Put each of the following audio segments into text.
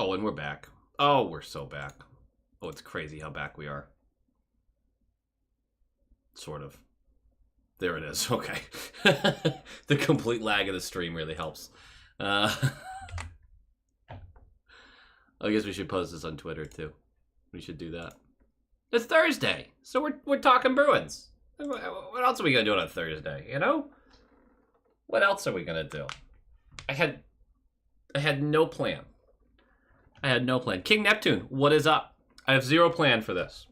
Oh, and we're back. Oh, we're so back. Oh, it's crazy how back we are. Sort of. There it is. Okay. The complete lag of the stream really helps. I guess we should post this on Twitter too. We should do that. It's Thursday, so we're talking Bruins. What else are we gonna do on a Thursday? You know? What else are we gonna do? I had no plan. King Neptune, what is up? I have zero plan for this.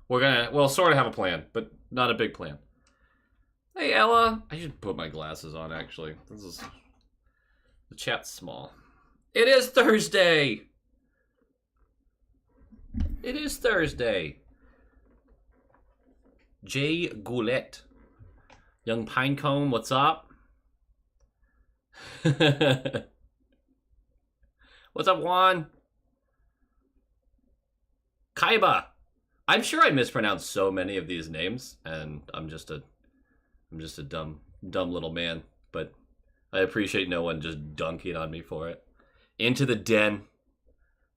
We're gonna, well, sort of have a plan, but not a big plan. Hey, Ella. I should put my glasses on, actually. The chat's small. It is Thursday. It is Thursday. Jay Goulet. Young Pinecone, what's up? What's up, Juan? Kaiba. I'm sure I mispronounced so many of these names, and I'm just a dumb little man, but I appreciate no one just dunking on me for it. Into the Den.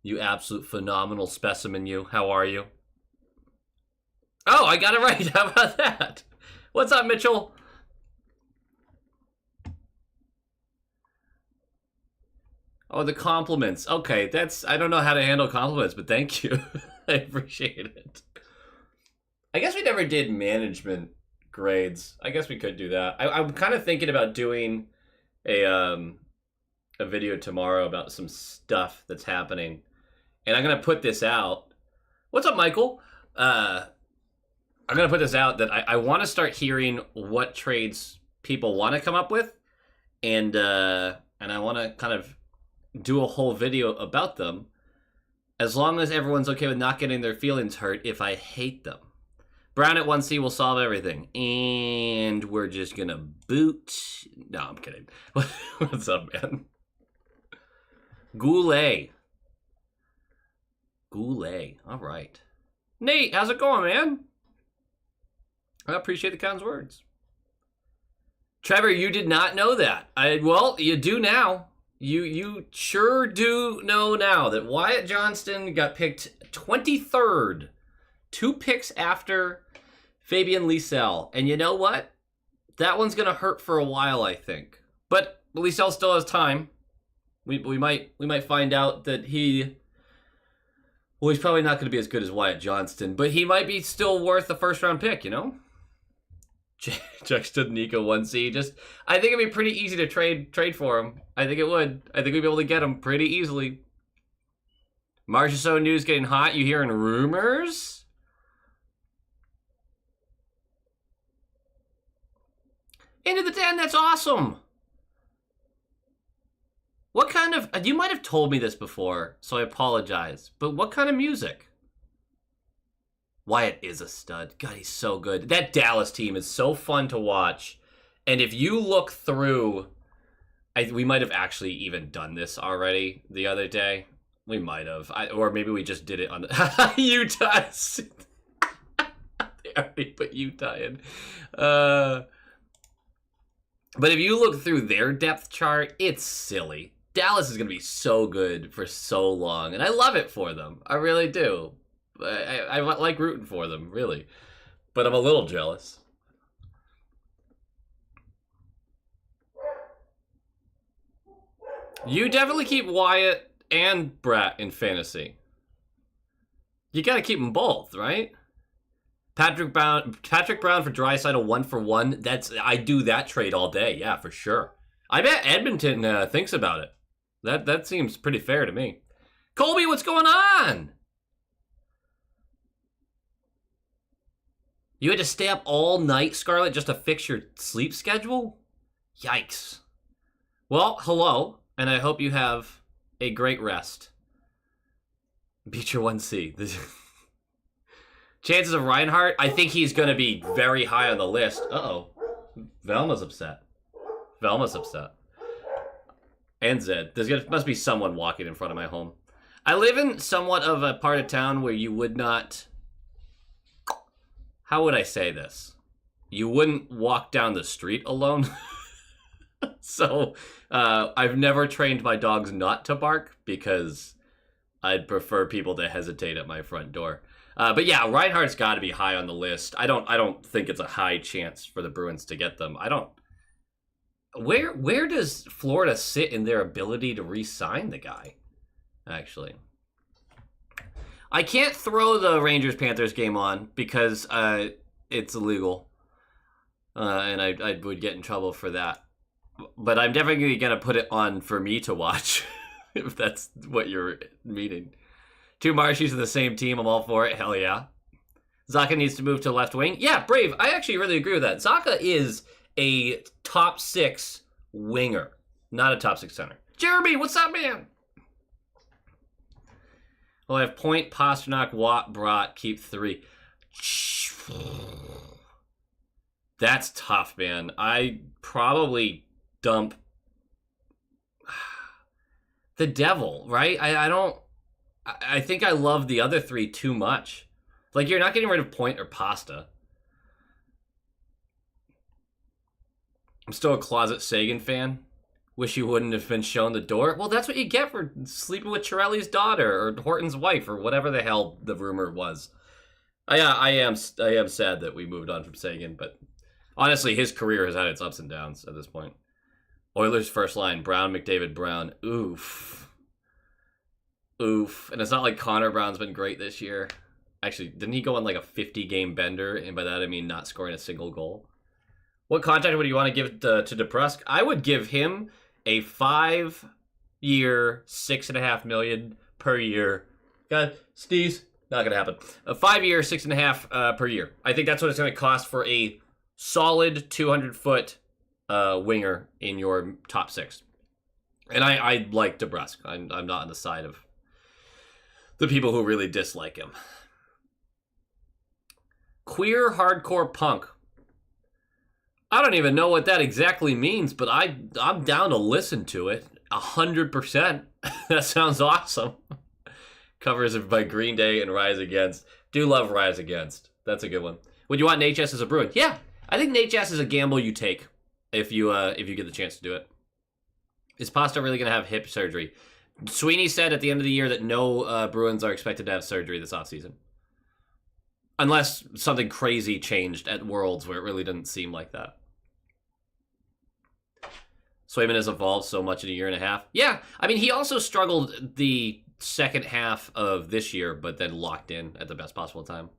You absolute phenomenal specimen, you. How are you? Oh, I got it right. How about that? What's up, Mitchell? Oh, the compliments. Okay, I don't know how to handle compliments, but thank you. I appreciate it. I guess we never did management grades. I guess we could do that. I'm kind of thinking about doing a video tomorrow about some stuff that's happening. And I'm going to put this out. What's up, Michael? I'm going to put this out that I want to start hearing what trades people want to come up with. And I want to kind of do a whole video about them, as long as everyone's okay with not getting their feelings hurt if I hate them. Brown at 1C will solve everything. And we're just going to boot. No, I'm kidding. What's up, man? Goulet. All right. Nate, how's it going, man? I appreciate the kind's words. Trevor, you did not know that. Well, you do now. You sure do know now that Wyatt Johnston got picked 23rd. 2 picks after Fabian Lysell. And you know what? That one's going to hurt for a while, I think. But Lysell still has time. We might find out that he's probably not going to be as good as Wyatt Johnston, but he might be still worth a first-round pick, you know? Juxta Nico 1C. I think it'd be pretty easy to trade for him. I think it would. I think we'd be able to get him pretty easily. Marchessault news getting hot. You hearing rumors? Into the Den, that's awesome. What kind of, you might have told me this before, so I apologize, but what kind of music? Wyatt is a stud. God, he's so good. That Dallas team is so fun to watch. And if you look through, we might have actually even done this already the other day. We might have. Or maybe we just did it on the Utah. They already put Utah in. But if you look through their depth chart, it's silly. Dallas is going to be so good for so long. And I love it for them. I really do. I like rooting for them, really. But I'm a little jealous. You definitely keep Wyatt and Brat in fantasy. You got to keep them both, right? Patrick Brown for Draisaitl 1-for-1. I do that trade all day. Yeah, for sure. I bet Edmonton thinks about it. That seems pretty fair to me. Colby, what's going on? You had to stay up all night, Scarlett, just to fix your sleep schedule? Yikes. Well, hello, and I hope you have a great rest. Beat your 1C. Chances of Reinhardt, I think he's going to be very high on the list. Uh-oh. Velma's upset. And Zed. Must be someone walking in front of my home. I live in somewhat of a part of town where you would not... How would I say this? You wouldn't walk down the street alone. So I've never trained my dogs not to bark because I'd prefer people to hesitate at my front door. But yeah, Reinhardt's got to be high on the list. I don't think it's a high chance for the Bruins to get them. I don't. Where does Florida sit in their ability to re-sign the guy? Actually, I can't throw the Rangers-Panthers game on because it's illegal, and I would get in trouble for that. But I'm definitely gonna put it on for me to watch, if that's what you're meaning. 2 Marshies in the same team, I'm all for it. Hell yeah. Zacha needs to move to left wing. Yeah, Brave. I actually really agree with that. Zacha is a top 6 winger, not a top 6 center. Jeremy, what's up, man? Well, I have Point, Pasternak, Watt, Brat, keep 3. That's tough, man. I probably dump the Devil, right? I think I love the other 3 too much. Like, you're not getting rid of Point or Pasta. I'm still a closet Sagan fan. Wish you wouldn't have been shown the door. Well, that's what you get for sleeping with Chiarelli's daughter or Horton's wife or whatever the hell the rumor was. I am sad that we moved on from Sagan, but honestly, his career has had its ups and downs at this point. Oilers first line, Brown, McDavid, Brown. Oof. And it's not like Connor Brown's been great this year. Actually, didn't he go on like a 50-game bender? And by that, I mean not scoring a single goal. What contract would you want to give to DeBrusk? I would give him a 5-year, $6.5 million per year. God, Steez, not gonna happen. A 5-year, $6.5 per year. I think that's what it's going to cost for a solid 200-foot winger in your top 6. And I like DeBrusk. I'm not on the side of the people who really dislike him. Queer hardcore punk. I don't even know what that exactly means, but I'm down to listen to it 100%. That sounds awesome. Covers by Green Day and Rise Against. Do love Rise Against. That's a good one. Would you want Nate Jess as a Bruin? Yeah, I think Nate Jess is a gamble you take if you get the chance to do it. Is Pasta really going to have hip surgery? Sweeney said at the end of the year that no Bruins are expected to have surgery this offseason. Unless something crazy changed at Worlds where it really didn't seem like that. Swayman has evolved so much in a year and a half. Yeah, I mean, he also struggled the second half of this year, but then locked in at the best possible time.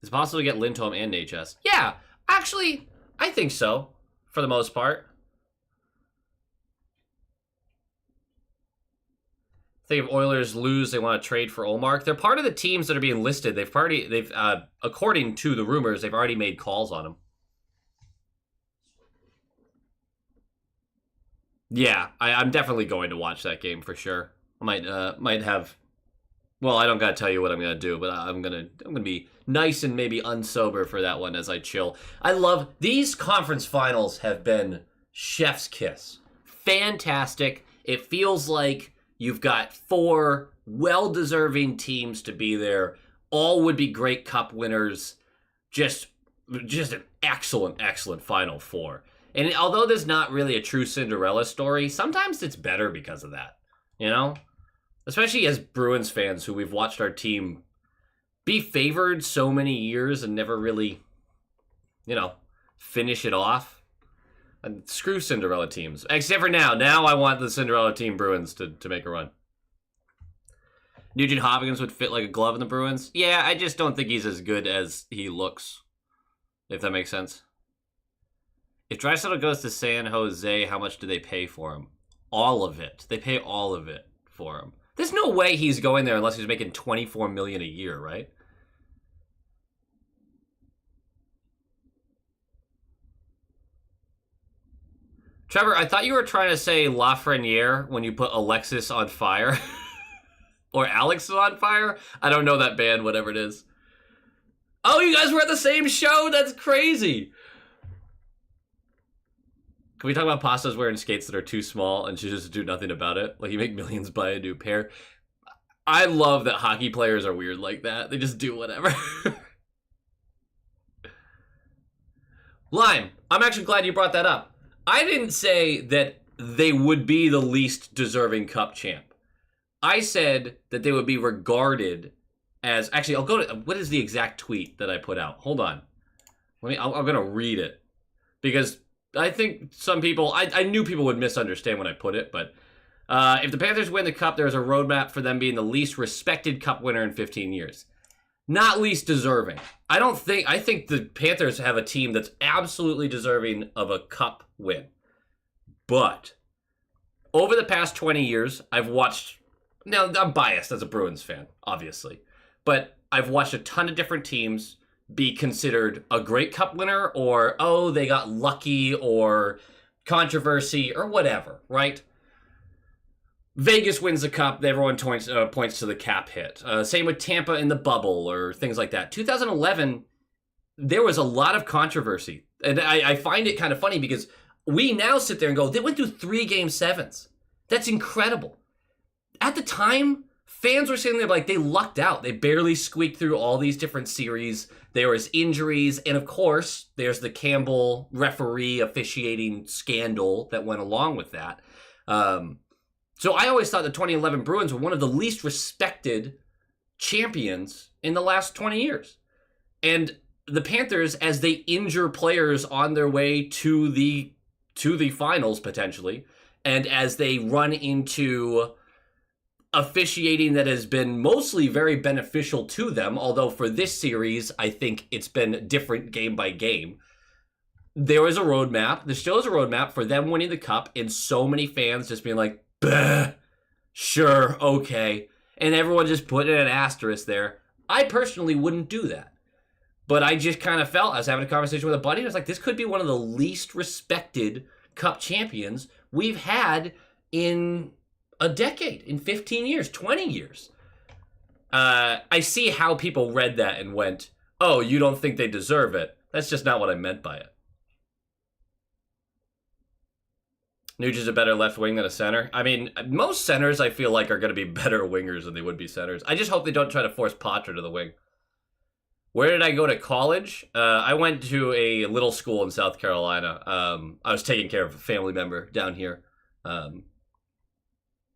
Is it possible to get Lindholm and HS? Yeah, actually, I think so, for the most part. I think if Oilers lose, they want to trade for Olmark. They're part of the teams that are being listed. They've according to the rumors, they've already made calls on him. Yeah, I'm definitely going to watch that game for sure. I might have. Well, I don't gotta tell you what I'm gonna do, but I'm gonna be nice and maybe unsober for that one as I chill. I love these conference finals. Have been chef's kiss. Fantastic. It feels like you've got 4 well-deserving teams to be there. All would be great cup winners. Just an excellent Final Four. And although there's not really a true Cinderella story, sometimes it's better because of that, you know? Especially as Bruins fans who we've watched our team be favored so many years and never really, finish it off. And screw Cinderella teams. Except for now. Now I want the Cinderella team Bruins to make a run. Nugent Hopkins would fit like a glove in the Bruins. Yeah, I just don't think he's as good as he looks. If that makes sense. If Draisaitl goes to San Jose, how much do they pay for him? All of it. They pay all of it for him. There's no way he's going there unless he's making $24 million a year, right? Trevor, I thought you were trying to say Lafreniere when you put Alexis on fire. Or Alex on fire? I don't know that band, whatever it is. Oh, you guys were at the same show? That's crazy. Can we talk about Pasta's wearing skates that are too small and she just do nothing about it? Like, you make millions buy a new pair. I love that hockey players are weird like that. They just do whatever. Lime, I'm actually glad you brought that up. I didn't say that they would be the least deserving cup champ. I said that they would be regarded as... Actually, I'll go to... What is the exact tweet that I put out? Hold on. I'm going to read it. Because I think some people... I knew people would misunderstand when I put it, but... if the Panthers win the Cup, there's a roadmap for them being the least respected Cup winner in 15 years. Not least deserving. I think the Panthers have a team that's absolutely deserving of a Cup win. But over the past 20 years, I've watched... Now, I'm biased as a Bruins fan, obviously. But I've watched a ton of different teams be considered a great Cup winner, or, oh, they got lucky, or controversy, or whatever, right? Vegas wins the Cup, everyone points to the cap hit. Same with Tampa in the bubble, or things like that. 2011, there was a lot of controversy. And I find it kind of funny because we now sit there and go, they went through 3 Game 7s. That's incredible. At the time, fans were sitting there like they lucked out. They barely squeaked through all these different series. There was injuries. And of course, there's the Campbell referee officiating scandal that went along with that. So I always thought the 2011 Bruins were one of the least respected champions in the last 20 years. And the Panthers, as they injure players on their way to the finals, potentially, and as they run into officiating that has been mostly very beneficial to them, although for this series, I think it's been different game by game. There is a roadmap. There still is a roadmap for them winning the Cup, and so many fans just being like, bah, sure, okay. And everyone just putting an asterisk there. I personally wouldn't do that. But I just kind of felt, I was having a conversation with a buddy, and I was like, this could be one of the least respected Cup champions we've had in a decade, in 15 years, 20 years. I see how people read that and went, oh, you don't think they deserve it. That's just not what I meant by it. Nuge is a better left wing than a center. I mean, most centers I feel like are going to be better wingers than they would be centers. I just hope they don't try to force Potter to the wing. Where did I go to college? I went to a little school in South Carolina. I was taking care of a family member down here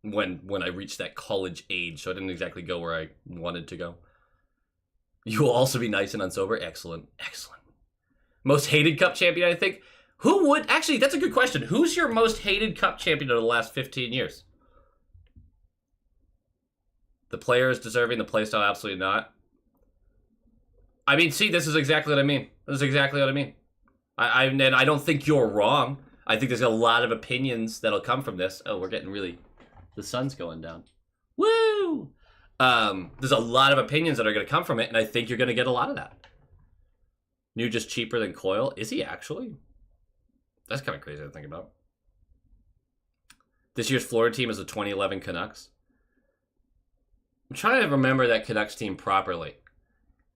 when I reached that college age, so I didn't exactly go where I wanted to go. You will also be nice and unsober. Excellent. Excellent. Most hated Cup champion, I think. Who would... Actually, that's a good question. Who's your most hated Cup champion of the last 15 years? The player is deserving, the playstyle absolutely not. I mean, see, this is exactly what I mean. This is exactly what I mean. And I don't think you're wrong. I think there's a lot of opinions that'll come from this. Oh, we're getting really... The sun's going down. Woo! There's a lot of opinions that are going to come from it, and I think you're going to get a lot of that. New just cheaper than Coyle? Is he actually? That's kind of crazy to think about. This year's Florida team is the 2011 Canucks. I'm trying to remember that Canucks team properly.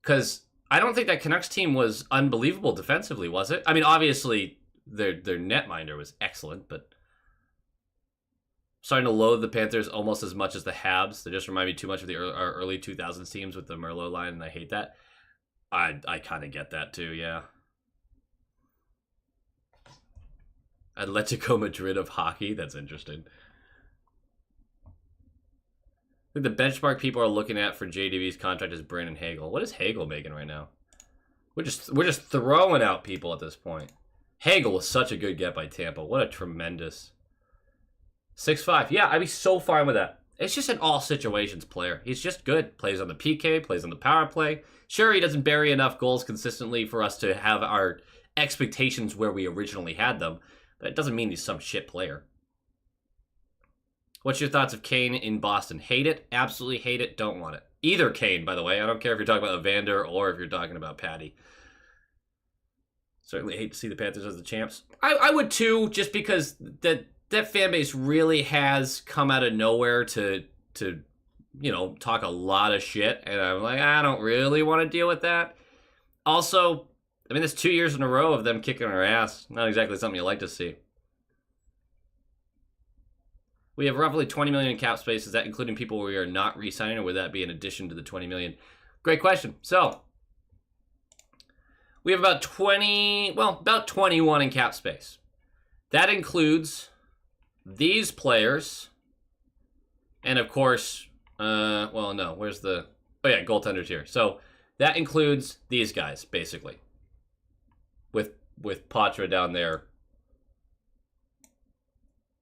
Because I don't think that Canucks team was unbelievable defensively, was it? I mean, obviously, their netminder was excellent, but... Starting to loathe the Panthers almost as much as the Habs. They just remind me too much of our early 2000s teams with the Merlot line, and I hate that. I kind of get that too, yeah. Atletico Madrid of hockey. That's interesting. I think the benchmark people are looking at for JDV's contract is Brandon Hagel. What is Hagel making right now? We're just throwing out people at this point. Hagel was such a good get by Tampa. What a tremendous... 6'5". Yeah, I'd be so fine with that. It's just an all situations player. He's just good. Plays on the PK, plays on the power play. Sure, he doesn't bury enough goals consistently for us to have our expectations where we originally had them, but it doesn't mean he's some shit player. What's your thoughts of Kane in Boston? Hate it. Absolutely hate it. Don't want it. Either Kane, by the way. I don't care if you're talking about Evander or if you're talking about Patty. Certainly hate to see the Panthers as the champs. I would too, just because that fan base really has come out of nowhere to talk a lot of shit, and I'm like, I don't really want to deal with that. Also, I mean, it's 2 years in a row of them kicking our ass. Not exactly something you like to see. We have roughly 20 million in cap space. Is that including people we are not re-signing, or would that be in addition to the 20 million? Great question. So, we have about 21 in cap space. That includes these players And of course, well, no, where's the... Oh yeah, goaltenders here. So that includes these guys, basically. With Patra down there.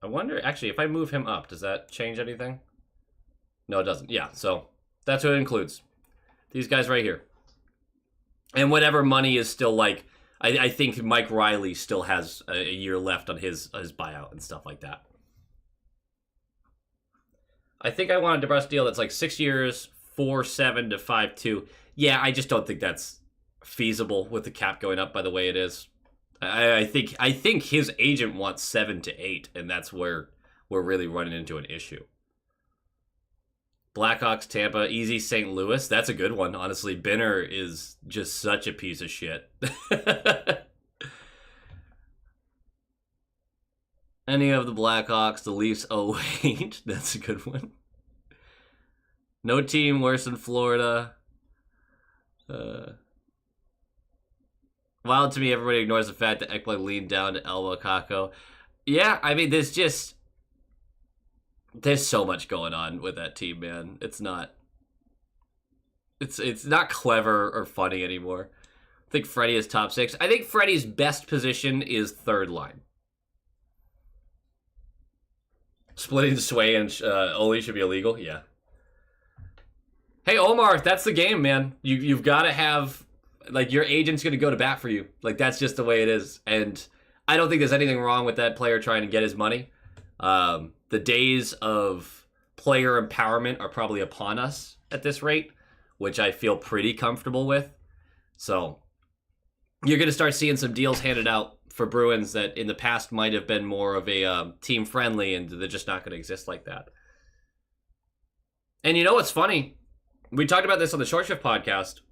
I wonder, actually, if I move him up, does that change anything? No, it doesn't. Yeah, so that's what it includes. These guys right here. And whatever money is still like... I think Mike Riley still has a year left on his buyout and stuff like that. I think I want a DeBrusk deal that's like 6 years, 4.7 to 5.2. Yeah, I just don't think that's feasible with the cap going up by the way it is. I think his agent wants 7 to 8, and that's where we're really running into an issue. Blackhawks, Tampa, easy St. Louis. That's a good one. Honestly, Binner is just such a piece of shit. Any of the Blackhawks, the Leafs, 08. That's a good one. No team worse than Florida. Wild to me, everybody ignores the fact that Ekblad leaned down to Elba Kako. Yeah, I mean, there's so much going on with that team, man. It's not clever or funny anymore. I think Freddie is top 6. I think Freddie's best position is third line. Splitting Sway and Oli should be illegal? Yeah. Hey, Omar, that's the game, man. You've got to have... Like, your agent's going to go to bat for you. Like, that's just the way it is. And I don't think there's anything wrong with that player trying to get his money. The days of player empowerment are probably upon us at this rate, which I feel pretty comfortable with. So you're going to start seeing some deals handed out for Bruins that in the past might have been more of a team friendly, and they're just not going to exist like that. And you know what's funny? We talked about this on the Short Shift podcast.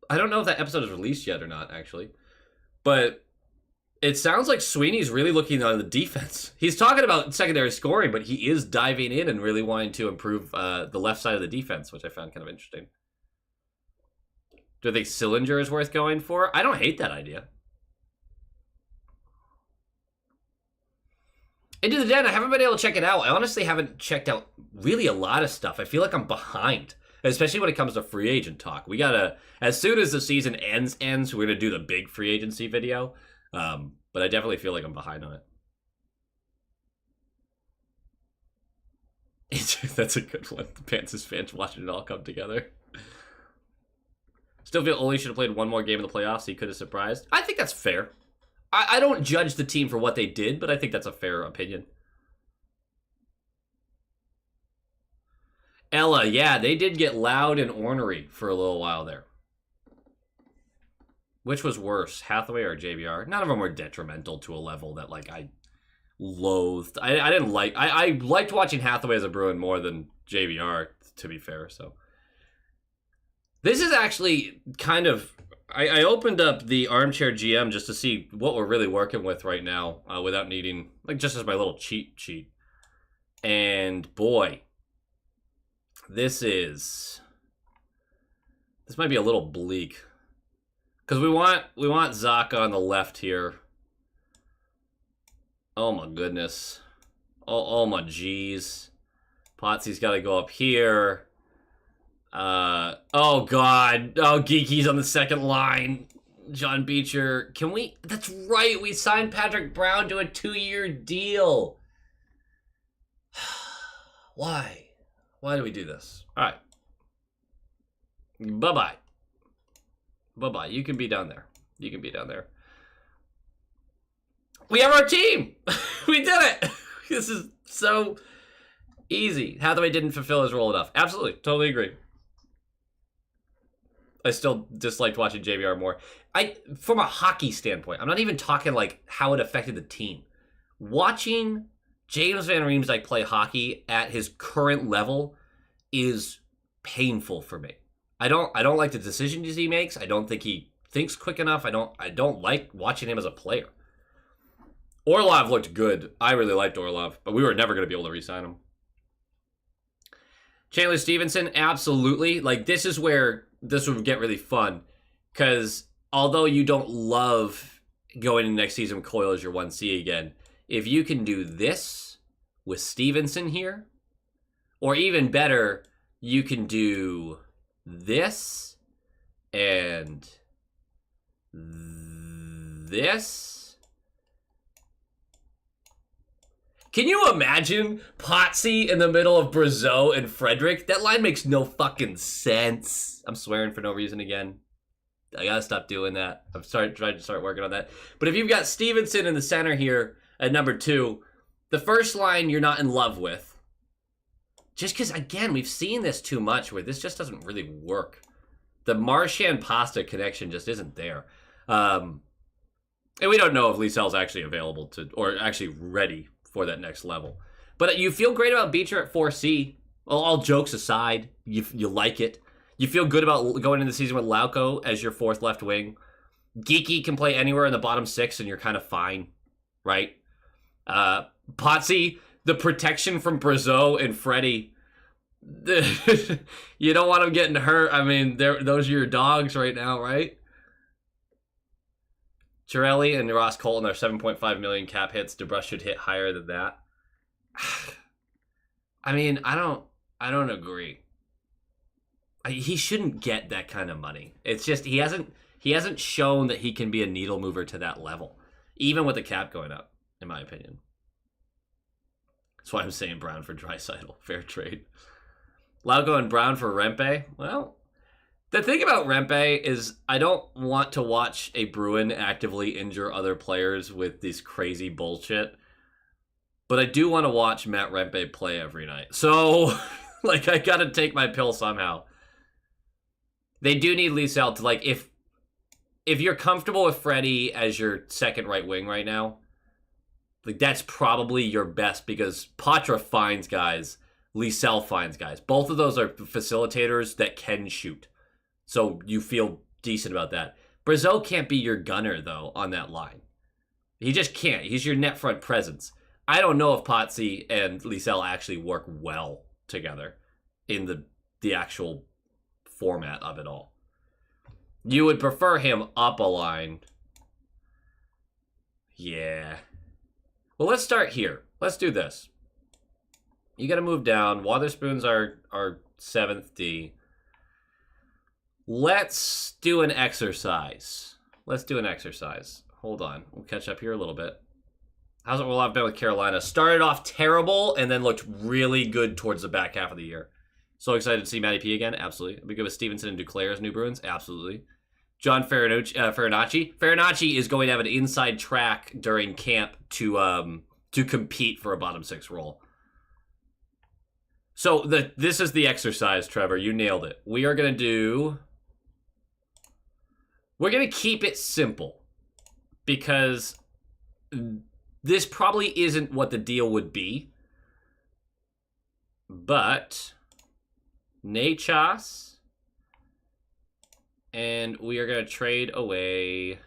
I don't know if that episode is released yet or not, actually. But it sounds like Sweeney's really looking on the defense. He's talking about secondary scoring, but he is diving in and really wanting to improve the left side of the defense, which I found kind of interesting. Do I think Sillinger is worth going for? I don't hate that idea. Into the Den, I haven't been able to check it out. I honestly haven't checked out really a lot of stuff. I feel like I'm behind, especially when it comes to free agent talk. We gotta, as soon as the season ends, we're gonna do the big free agency video. But I definitely feel like I'm behind on it. That's a good one. The Panthers fans watching it all come together. Still feel Ole should have played one more game in the playoffs. He could have surprised. I think that's fair. I don't judge the team for what they did, but I think that's a fair opinion. Ella, yeah, they did get loud and ornery for a little while there. Which was worse, Hathaway or JVR? None of them were detrimental to a level that, like, I loathed. I didn't like... I liked watching Hathaway as a Bruin more than JVR, to be fair, so... This is actually kind of... I opened up the Armchair GM just to see what we're really working with right now without needing... Like, just as my little cheat sheet. And, boy... This might be a little bleak. Because we want Zaka on the left here. Oh my goodness. Oh my geez. Potsy's got to go up here. Oh god. Oh, Geeky's on the second line. John Beecher. Can we... That's right. We signed Patrick Brown to a 2-year deal. Why? Why do we do this? All right. Bye-bye. Bye-bye. You can be down there. You can be down there. We have our team! We did it! This is so easy. Hathaway didn't fulfill his role enough. Absolutely. Totally agree. I still disliked watching JVR more. From a hockey standpoint, I'm not even talking like how it affected the team. Watching James Van Riemsdyk play hockey at his current level is painful for me. I don't like the decisions he makes. I don't think he thinks quick enough. I don't like watching him as a player. Orlov looked good. I really liked Orlov, but we were never going to be able to re-sign him. Chandler Stevenson, absolutely. Like, this is where this would get really fun, because although you don't love going into next season with Coyle as your 1C again, if you can do this with Stevenson here, Or even better, you can do this and this. Can you imagine Potsy in the middle of Brazeau and Frederick? That line makes no fucking sense. I'm swearing for no reason again. I gotta stop doing that. I'm trying to start working on that. But if you've got Stevenson in the center here at number 2, the first line you're not in love with. Just because, again, we've seen this too much where this just doesn't really work. The Marchand-Pasta connection just isn't there. And we don't know if Liesel's actually available to, or actually ready for that next level. But you feel great about Beecher at 4C. All jokes aside, you like it. You feel good about going into the season with Lauko as your 4th left wing. Geeky can play anywhere in the bottom 6 and you're kind of fine, right? Potsy, the protection from Brazeau and Freddie. You don't want them getting hurt. I mean, those are your dogs right now, right? Chiarelli and Ross Colton are 7.5 million cap hits. DeBrusk should hit higher than that. I mean, I don't agree. He shouldn't get that kind of money. It's just he hasn't shown that he can be a needle mover to that level, even with the cap going up, in my opinion. That's why I'm saying Brown for Draisaitl. Fair trade. Lauko and Brown for Rempe. Well, the thing about Rempe is I don't want to watch a Bruin actively injure other players with this crazy bullshit. But I do want to watch Matt Rempe play every night. So, like, I gotta take my pill somehow. They do need Liesel to, like, if you're comfortable with Freddie as your second right wing right now, like, that's probably your best because Patra finds guys, Liesel finds guys. Both of those are facilitators that can shoot. So you feel decent about that. Brazeau can't be your gunner, though, on that line. He just can't. He's your net front presence. I don't know if Potsy and Liesel actually work well together in the actual format of it all. You would prefer him up a line. Yeah. Well, let's start here. Let's do this. You got to move down. Wotherspoon's our 7th D. Let's do an exercise. Hold on. We'll catch up here a little bit. How's it roll out been with Carolina? Started off terrible and then looked really good towards the back half of the year. So excited to see Matty P again. Absolutely. I'll be good with Stevenson and Duclair as new Bruins. Absolutely. John Farinacci. Farinacci is going to have an inside track during camp to compete for a bottom 6 role. So this is the exercise, Trevor. You nailed it. We're going to keep it simple because this probably isn't what the deal would be. But Nachos, and we are going to trade away.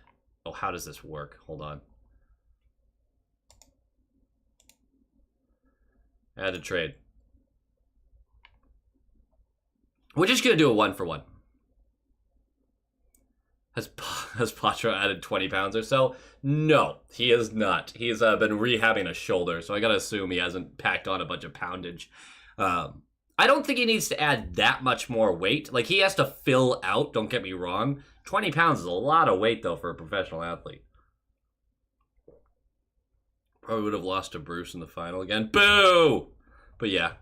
Oh, how does this work? Hold on. Add a trade. We're just going to do a 1-for-1. Has Patra added 20 pounds or so? No, he has not. He has been rehabbing a shoulder, so I got to assume he hasn't packed on a bunch of poundage. I don't think he needs to add that much more weight. Like, he has to fill out, don't get me wrong. 20 pounds is a lot of weight, though, for a professional athlete. Probably would have lost to Bruce in the final again. Boo! But yeah.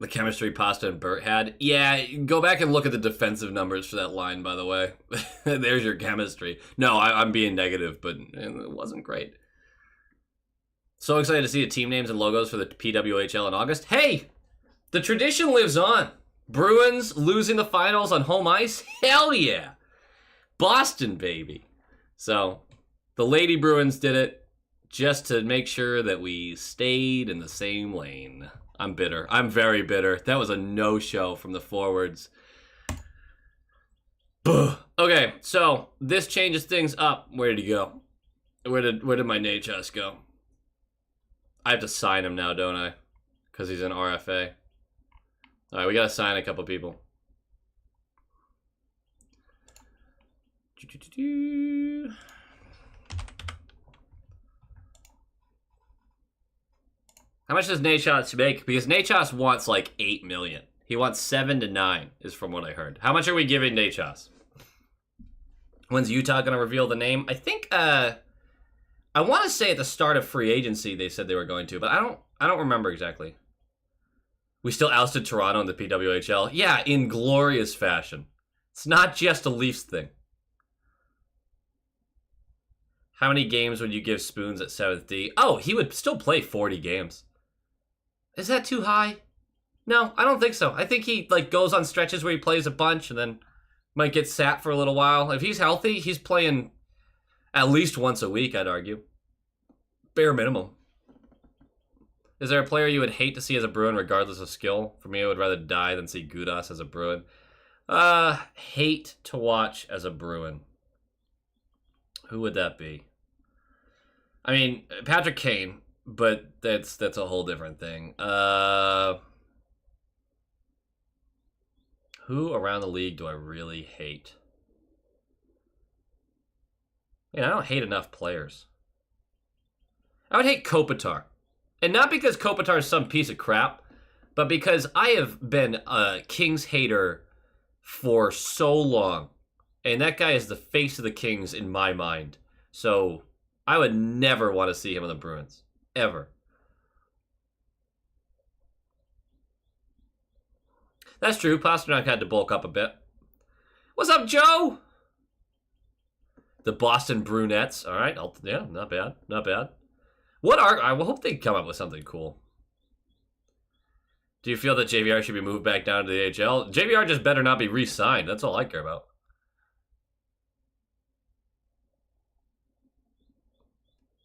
The chemistry Pasta and Burt had. Yeah, go back and look at the defensive numbers for that line, by the way. There's your chemistry. No, I'm being negative, but it wasn't great. So excited to see the team names and logos for the PWHL in August. Hey, the tradition lives on. Bruins losing the finals on home ice? Hell yeah. Boston, baby. So the Lady Bruins did it just to make sure that we stayed in the same lane. I'm bitter. I'm very bitter. That was a no-show from the forwards. Buh. Okay, so this changes things up. Where did he go? Where did my Nachos go? I have to sign him now, don't I? Because he's an RFA. All right, we got to sign a couple people. How much does Nachos make? Because Nachos wants like 8 million. He wants 7 to 9, is from what I heard. How much are we giving Nachos? When's Utah gonna reveal the name? I think I want to say at the start of free agency they said they were going to, but I don't remember exactly. We still ousted Toronto in the PWHL. Yeah, in glorious fashion. It's not just a Leafs thing. How many games would you give Spoons at 7th D? Oh, he would still play 40 games. Is that too high? No, I don't think so. I think he like goes on stretches where he plays a bunch and then might get sat for a little while. If he's healthy, he's playing at least once a week, I'd argue. Bare minimum. Is there a player you would hate to see as a Bruin regardless of skill? For me, I would rather die than see Gudas as a Bruin. Hate to watch as a Bruin. Who would that be? I mean, Patrick Kane, but that's a whole different thing. Who around the league do I really hate? Yeah, I don't hate enough players. I would hate Kopitar. And not because Kopitar is some piece of crap, but because I have been a Kings hater for so long. And that guy is the face of the Kings in my mind. So I would never want to see him on the Bruins. Ever. That's true. Pasternak had to bulk up a bit. What's up, Joe? The Boston Brunettes. All right. Yeah, not bad. Not bad. I hope they come up with something cool. Do you feel that JVR should be moved back down to the AHL? JVR just better not be re-signed. That's all I care about.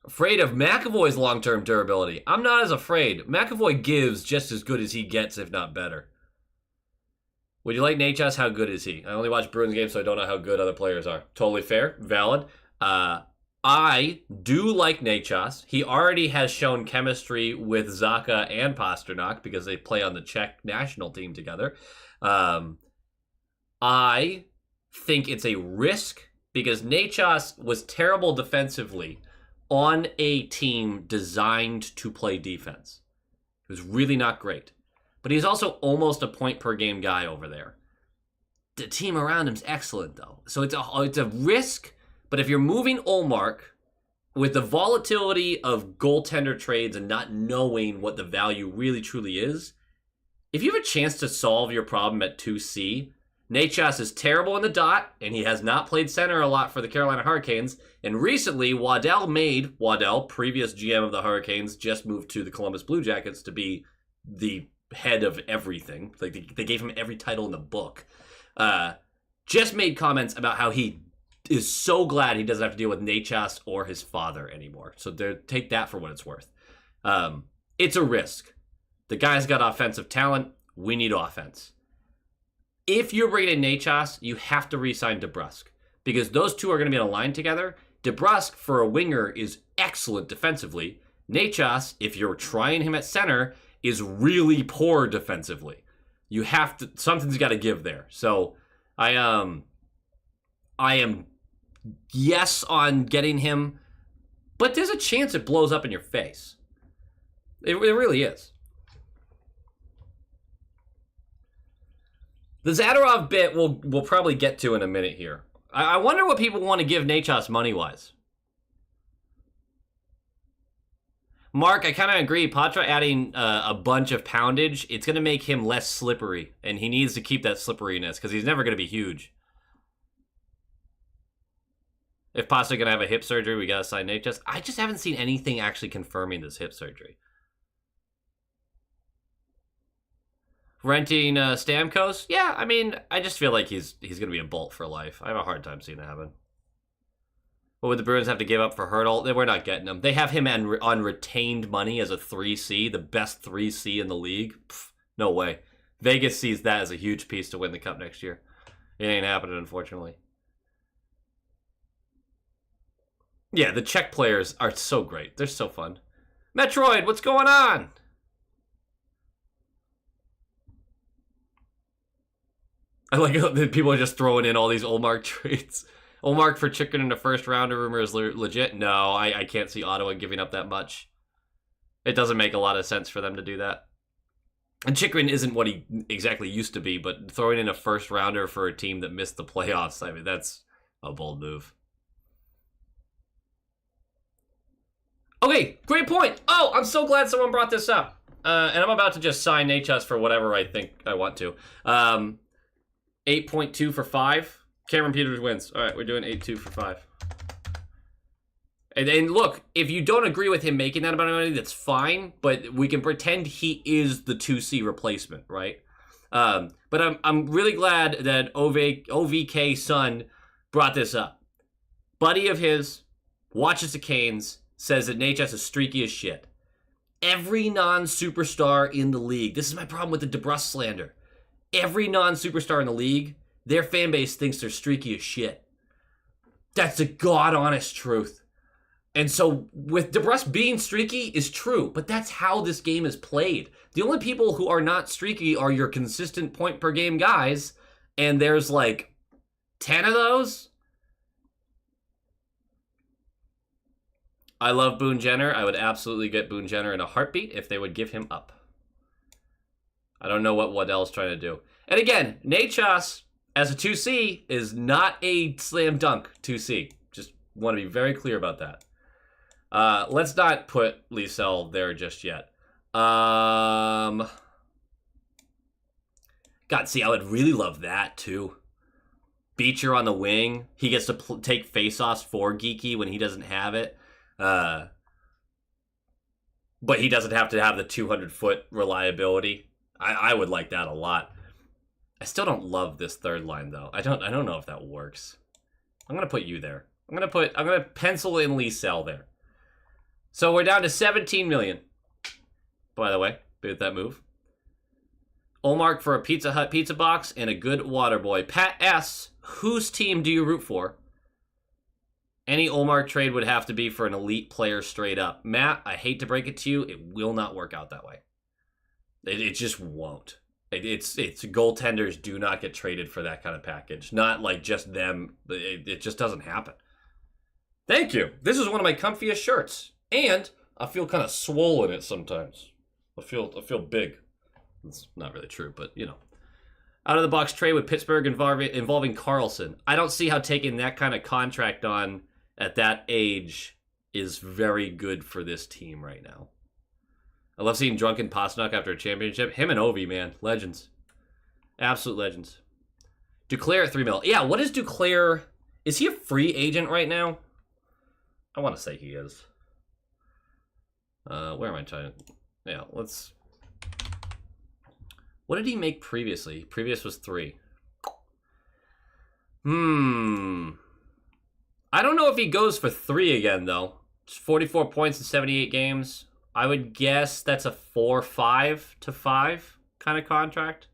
Afraid of McAvoy's long-term durability. I'm not as afraid. McAvoy gives just as good as he gets, if not better. Would you like Nachos? How good is he? I only watch Bruins games, so I don't know how good other players are. Totally fair. Valid. I do like Nachos. He already has shown chemistry with Zacha and Pasternak because they play on the Czech national team together. I think it's a risk because Nachos was terrible defensively on a team designed to play defense. It was really not great. But he's also almost a point per game guy over there. The team around him's excellent, though. So it's a risk, but if you're moving Ullmark with the volatility of goaltender trades and not knowing what the value really truly is, if you have a chance to solve your problem at 2C, Nachos is terrible in the dot, and he has not played center a lot for the Carolina Hurricanes. And recently, Waddell, previous GM of the Hurricanes, just moved to the Columbus Blue Jackets to be the head of everything. Like they gave him every title in the book. Just made comments about how he is so glad he doesn't have to deal with Nachos or his father anymore. So take that for what it's worth. It's a risk. The guy's got offensive talent. We need offense. If you're bringing in Nachos, you have to re-sign DeBrusk because those two are going to be on a line together. DeBrusk, for a winger, is excellent defensively. Nachos, if you're trying him at center, is really poor defensively. You have to, something's got to give there. So I am yes on getting him, but there's a chance it blows up in your face. It really is. The Zadorov bit we'll probably get to in a minute here. I wonder what people want to give Nachos money-wise. Mark, I kind of agree. Patra adding a bunch of poundage, it's going to make him less slippery, and he needs to keep that slipperiness because he's never going to be huge. If Pasta going to have a hip surgery, we got to sign Nachos. I just haven't seen anything actually confirming this hip surgery. Renting Stamkos? Yeah, I mean, I just feel like he's going to be a bolt for life. I have a hard time seeing that happen. What would the Bruins have to give up for Hurdle? We're not getting him. They have him on retained money as a 3C, the best 3C in the league. Pff, no way. Vegas sees that as a huge piece to win the Cup next year. It ain't happening, unfortunately. Yeah, the Czech players are so great. They're so fun. Metroid, what's going on? I like how people are just throwing in all these Ullmark trades. Ullmark for chicken in the first rounder rumor is legit. No, I can't see Ottawa giving up that much. It doesn't make a lot of sense for them to do that. And Chychrun isn't what he exactly used to be, but throwing in a first rounder for a team that missed the playoffs, I mean, that's a bold move. Okay, great point. Oh, I'm so glad someone brought this up. And I'm about to just sign Nachos for whatever I think I want to. 8.2 for 5. Cameron Peters wins. All right, we're doing 8.2 for 5. And look, if you don't agree with him making that amount of money, that's fine. But we can pretend he is the 2C replacement, right? But I'm really glad that OVK Son brought this up. Buddy of his watches the Canes, says that Nachos is streaky as shit. Every non-superstar in the league, this is my problem with the DeBrusk slander. Every non-superstar in the league, their fan base thinks they're streaky as shit. That's the god-honest truth. And so, with DeBrusk being streaky is true, but that's how this game is played. The only people who are not streaky are your consistent point-per-game guys, and there's like 10 of those. I love Boone Jenner. I would absolutely get Boone Jenner in a heartbeat if they would give him up. I don't know what Waddell's trying to do. And again, Nachos as a 2C is not a slam dunk 2C. Just want to be very clear about that. Let's not put Liesel there just yet. God, see, I would really love that too. Beecher on the wing. He gets to take face-offs for Geeky when he doesn't have it. But he doesn't have to have the 200-foot reliability. I would like that a lot. I still don't love this third line though. I don't know if that works. I'm gonna put you there. I'm gonna pencil in Liesel there. So we're down to 17 million. By the way, with that move. Olmark for a Pizza Hut pizza box and a good water boy. Pat S., whose team do you root for? Any Olmark trade would have to be for an elite player straight up. Matt, I hate to break it to you, it will not work out that way. It just won't. It's goaltenders do not get traded for that kind of package. Not like just them. It just doesn't happen. Thank you. This is one of my comfiest shirts. And I feel kind of swollen it sometimes. I feel big. It's not really true, but you know. Out of the box trade with Pittsburgh involving Carlson. I don't see how taking that kind of contract on at that age is very good for this team right now. I love seeing drunken Pasternak after a championship. Him and Ovi, man. Legends. Absolute legends. Duclair at 3 mil. Yeah, what is Duclair? Is he a free agent right now? I want to say he is. Where am I trying to... Yeah, let's... What did he make previously? Previous was 3. I don't know if he goes for 3 again, though. Just 44 points in 78 games. I would guess that's a 4-5 to 5 kind of contract.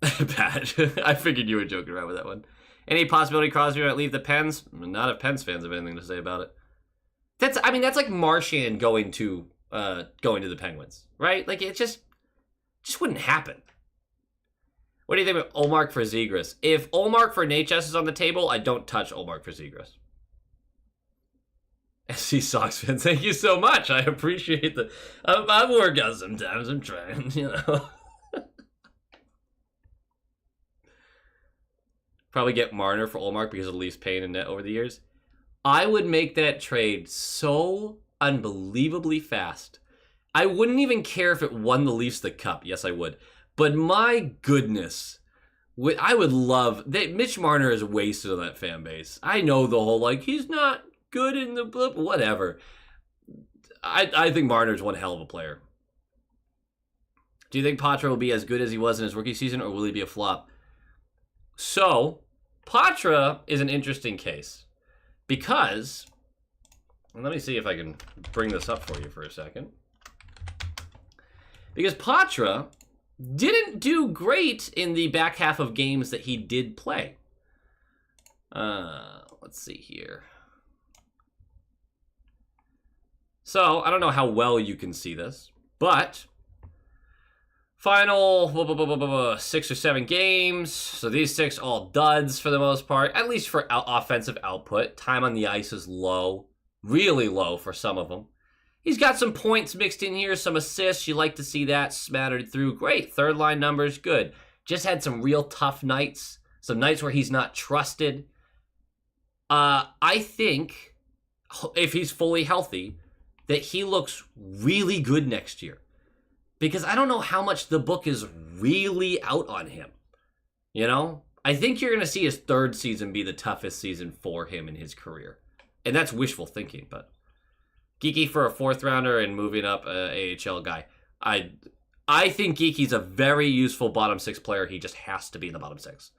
Bad. I figured you were joking around with that one. Any possibility Crosby might leave the Pens? Not if Pens fans have anything to say about it. That's like Marchand going to the Penguins, right? Like it just wouldn't happen. What do you think of Olmark for Zegras? If Olmark for Nachos is on the table, I don't touch Olmark for Zegras. SC Sox fans, thank you so much. I appreciate the... I work out sometimes. I'm trying, you know. Probably get Marner for Olmark because of the Leafs paying in net over the years. I would make that trade so unbelievably fast. I wouldn't even care if it won the Leafs the cup. Yes, I would. But my goodness, I would love... Mitch Marner is wasted on that fan base. I know the whole, like, he's not good in the... Whatever. I think Marner's one hell of a player. Do you think Patra will be as good as he was in his rookie season, or will he be a flop? So, Patra is an interesting case. Because... Let me see if I can bring this up for you for a second. Because Patra didn't do great in the back half of games that he did play. Let's see here. So, I don't know how well you can see this, but final 6 or 7 games. So these 6 all duds for the most part, at least for offensive output. Time on the ice is low, really low for some of them. He's got some points mixed in here, some assists. You like to see that smattered through. Great. Third line numbers, good. Just had some real tough nights. Some nights where he's not trusted. I think, if he's fully healthy, that he looks really good next year. Because I don't know how much the book is really out on him. You know? I think you're going to see his third season be the toughest season for him in his career. And that's wishful thinking, but Geeky for a fourth rounder and moving up a AHL guy. I think Geeky's a very useful bottom six player. He just has to be in the bottom six.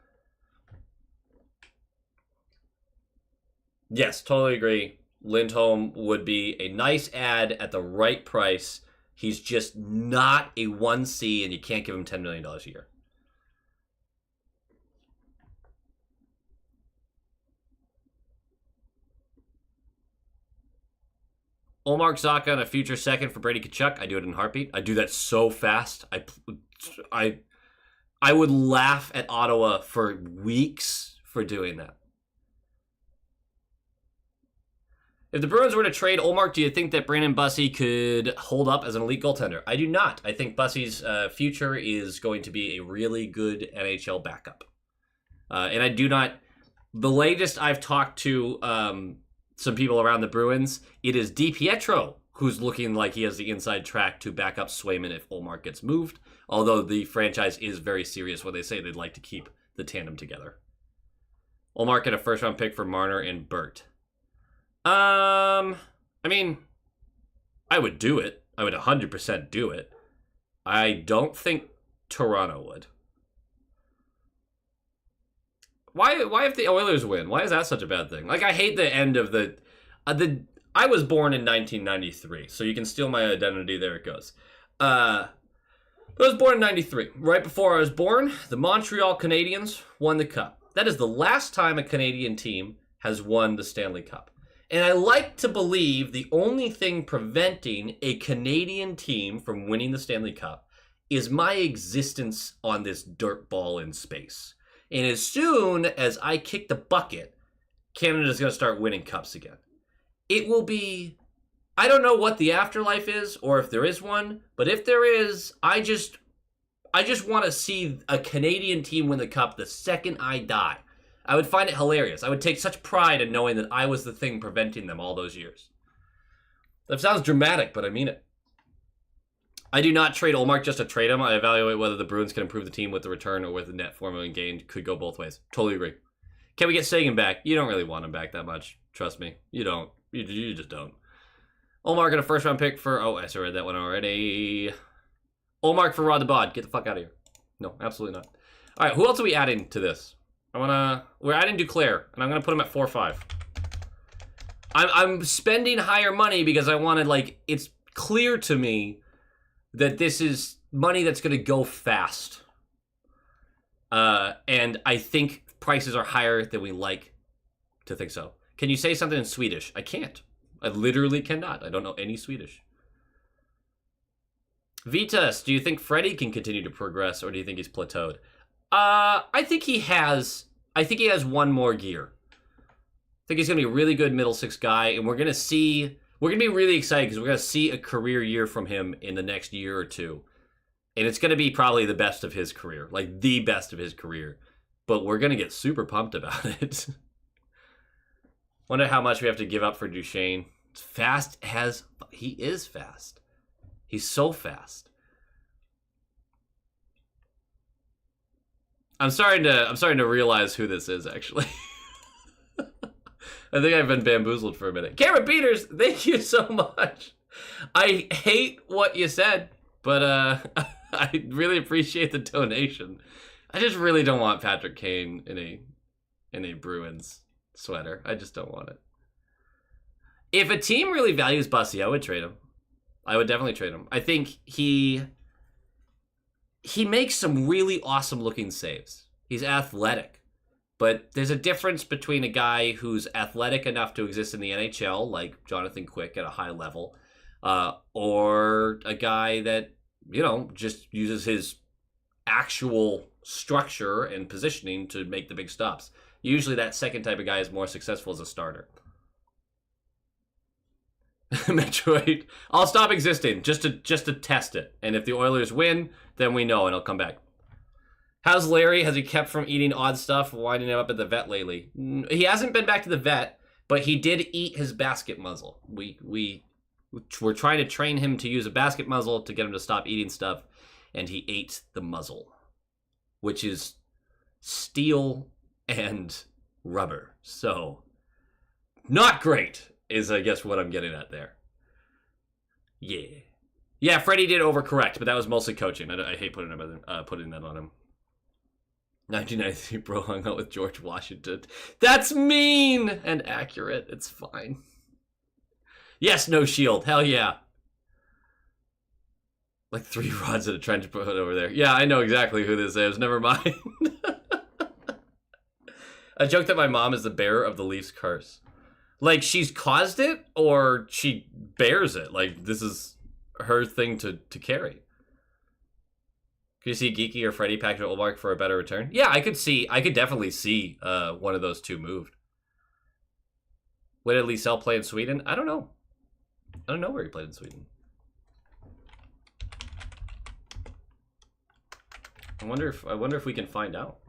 Yes, totally agree. Lindholm would be a nice add at the right price. He's just not a 1C, and you can't give him $10 million a year. Omar Zaka on a future second for Brady Tkachuk. I do it in a heartbeat. I do that so fast. I would laugh at Ottawa for weeks for doing that. If the Bruins were to trade Olmark, do you think that Brandon Bussey could hold up as an elite goaltender? I do not. I think Bussey's future is going to be a really good NHL backup. And I do not... The latest I've talked to some people around the Bruins, it is DiPietro who's looking like he has the inside track to back up Swayman if Olmark gets moved. Although the franchise is very serious when they say they'd like to keep the tandem together. Olmark and a first-round pick for Marner and Burt. I mean, I would do it. I would 100% do it. I don't think Toronto would. Why if the Oilers win? Why is that such a bad thing? Like, I hate the end of the I was born in 1993, so you can steal my identity. There it goes. I was born in 93. Right before I was born, the Montreal Canadiens won the Cup. That is the last time a Canadian team has won the Stanley Cup. And I like to believe the only thing preventing a Canadian team from winning the Stanley Cup is my existence on this dirt ball in space. And as soon as I kick the bucket, Canada's going to start winning cups again. It will be... I don't know what the afterlife is or if there is one, but if there is, I just want to see a Canadian team win the cup the second I die. I would find it hilarious. I would take such pride in knowing that I was the thing preventing them all those years. That sounds dramatic, but I mean it. I do not trade Olmark just to trade him. I evaluate whether the Bruins can improve the team with the return or with the net formula gained. Could go both ways. Totally agree. Can we get Sagan back? You don't really want him back that much. Trust me. You don't. You just don't. Olmark and a first-round pick for... Oh, I read that one already. Olmark for Rod the Bod. Get the fuck out of here. No, absolutely not. All right, who else are we adding to this? We're adding Duclair, and I'm gonna put him at 4-5. I'm spending higher money because I wanted, like, it's clear to me that this is money that's gonna go fast. And I think prices are higher than we like to think so. Can you say something in Swedish? I can't. I literally cannot. I don't know any Swedish. Vitas, do you think Freddie can continue to progress, or do you think he's plateaued? I think he has one more gear. I think he's going to be a really good middle six guy, and we're going to be really excited because we're going to see a career year from him in the next year or two. And it's going to be probably the best of his career, like the best of his career. But we're going to get super pumped about it. Wonder how much we have to give up for Duchesne. He is fast. He's so fast. I'm starting to realize who this is, actually. I think I've been bamboozled for a minute. Cameron Peters, thank you so much. I hate what you said, but I really appreciate the donation. I just really don't want Patrick Kane in a Bruins sweater. I just don't want it. If a team really values Bussy, I would trade him. I would definitely trade him. I think he makes some really awesome looking saves. He's athletic. But there's a difference between a guy who's athletic enough to exist in the NHL, like Jonathan Quick at a high level, or a guy that, just uses his actual structure and positioning to make the big stops. Usually that second type of guy is more successful as a starter. Metroid. I'll stop existing just to test it. And if the Oilers win, then we know and I'll come back. How's Larry? Has he kept from eating odd stuff, winding him up at the vet lately? He hasn't been back to the vet, but he did eat his basket muzzle. We're trying to train him to use a basket muzzle to get him to stop eating stuff, and he ate the muzzle, which is steel and rubber. So, not great is, I guess, what I'm getting at there. Yeah. Yeah, Freddie did overcorrect, but that was mostly coaching. I hate putting that on him. 1993, bro hung out with George Washington. That's mean and accurate. It's fine. Yes, no shield. Hell yeah. Like 3 rods at a trench put over there. Yeah, I know exactly who this is. Never mind. A joke that my mom is the bearer of the Leafs curse. Like, she's caused it, or she bears it. Like, this is her thing to carry. Could you see Geeky or Freddy packed Olmark for a better return? Yeah, I could definitely see one of those two moved. When did Liesel play in Sweden? I don't know. I don't know where he played in Sweden. I wonder if we can find out.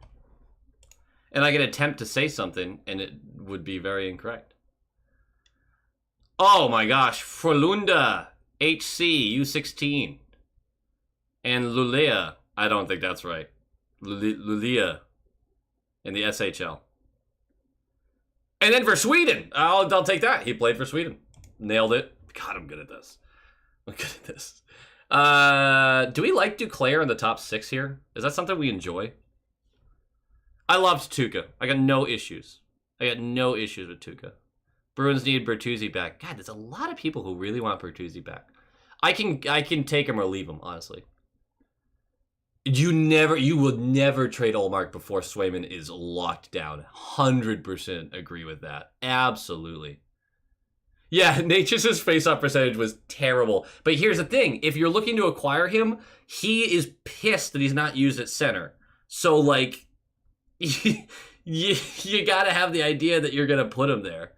And I can attempt to say something, and it would be very incorrect. Oh my gosh, Frölunda, HC, U16. And Luleå, I don't think that's right. Luleå in the SHL. And then for Sweden, I'll take that. He played for Sweden. Nailed it. God, I'm good at this. I'm good at this. Do we like Duclair in the top 6 here? Is that something we enjoy? I loved Tuukka. I got no issues. with Tuukka. Bruins need Bertuzzi back. God, there's a lot of people who really want Bertuzzi back. I can take him or leave him, honestly. You will never trade Olmark before Swayman is locked down. 100% agree with that. Absolutely. Yeah, Nature's face-off percentage was terrible. But here's the thing. If you're looking to acquire him, he is pissed that he's not used at center. So, like, you gotta have the idea that you're gonna put him there.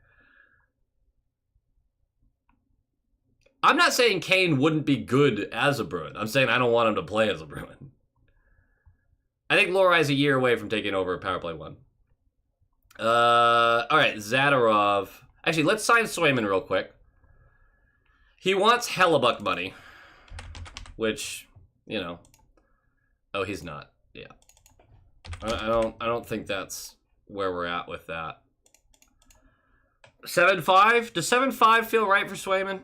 I'm not saying Kane wouldn't be good as a Bruin. I'm saying I don't want him to play as a Bruin. I think Lorai's a year away from taking over Power Play 1. All right, Zadorov. Actually, let's sign Swayman real quick. He wants Hellebuck money, which, you know. Oh, he's not. Yeah. I don't think that's where we're at with that. 7.5? Does 7.5 feel right for Swayman?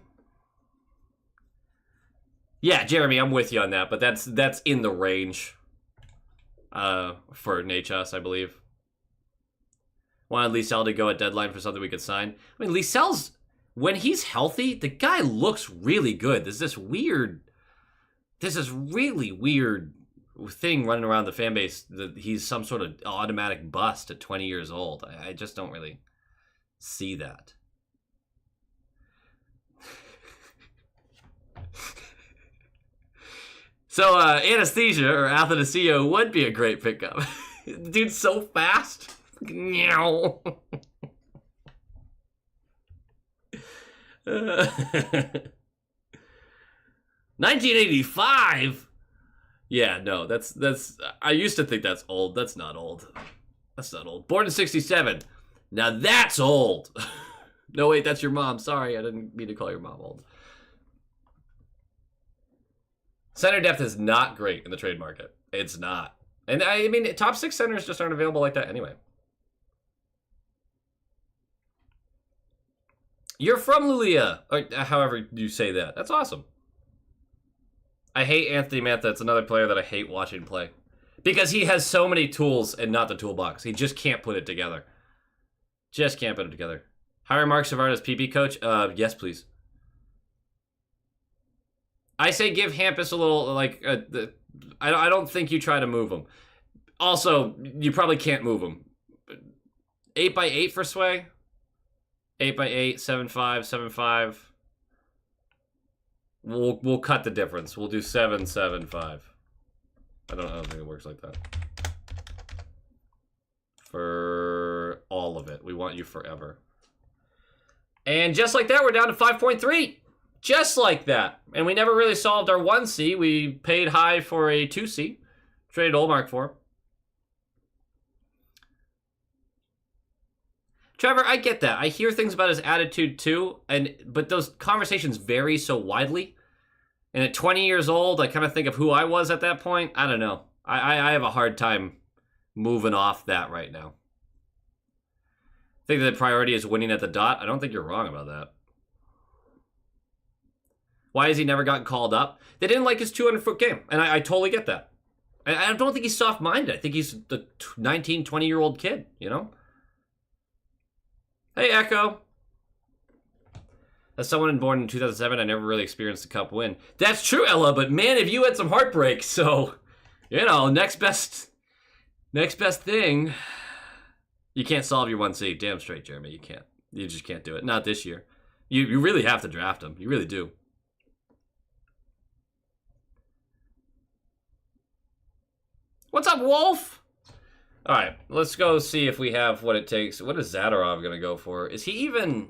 Yeah, Jeremy, I'm with you on that, but that's in the range for Nachos, I believe. Wanted Liesel to go at deadline for something we could sign. I mean, Liesel's, when he's healthy, the guy looks really good. There's this really weird thing running around the fan base that he's some sort of automatic bust at 20 years old. I just don't really see that. So, Anesthesia or Athanasio would be a great pickup. Dude's so fast. 1985? Yeah, no, that's I used to think that's old. That's not old. That's not old. Born in 67. Now that's old. No, wait, that's your mom. Sorry, I didn't mean to call your mom old. Center depth is not great in the trade market. It's not. And I mean, top 6 centers just aren't available like that anyway. You're from Luleå, or however you say that. That's awesome. I hate Anthony Mantha. It's another player that I hate watching play. Because he has so many tools and not the toolbox. He just can't put it together. Just can't put it together. Hire Mark Savard as PB coach? Yes, please. I say give Hampus a little, like, I don't think you try to move him. Also, you probably can't move him. 8x8 for Sway? 8x8, 7.5, 7.5. We'll cut the difference. We'll do 7, 7, 5. I don't think it works like that. For all of it. We want you forever. And just like that, we're down to 5.3. Just like that. And we never really solved our 1C. We paid high for a 2C. Traded Olmark for. Trevor, I get that. I hear things about his attitude too, but those conversations vary so widely. And at 20 years old, I kind of think of who I was at that point. I don't know. I have a hard time moving off that right now. I think the priority is winning at the dot. I don't think you're wrong about that. Why has he never gotten called up? They didn't like his 200-foot game, and I totally get that. I don't think he's soft-minded. I think he's the 19, 20-year-old kid, you know? Hey, Echo. As someone born in 2007, I never really experienced a cup win. That's true, Ella, but man, have you had some heartbreak, so, you know, next best thing. You can't solve your 1C. Damn straight, Jeremy, you can't. You just can't do it. Not this year. You really have to draft him. You really do. What's up, Wolf? All right, let's go see if we have what it takes. What is Zadorov going to go for? Is he even...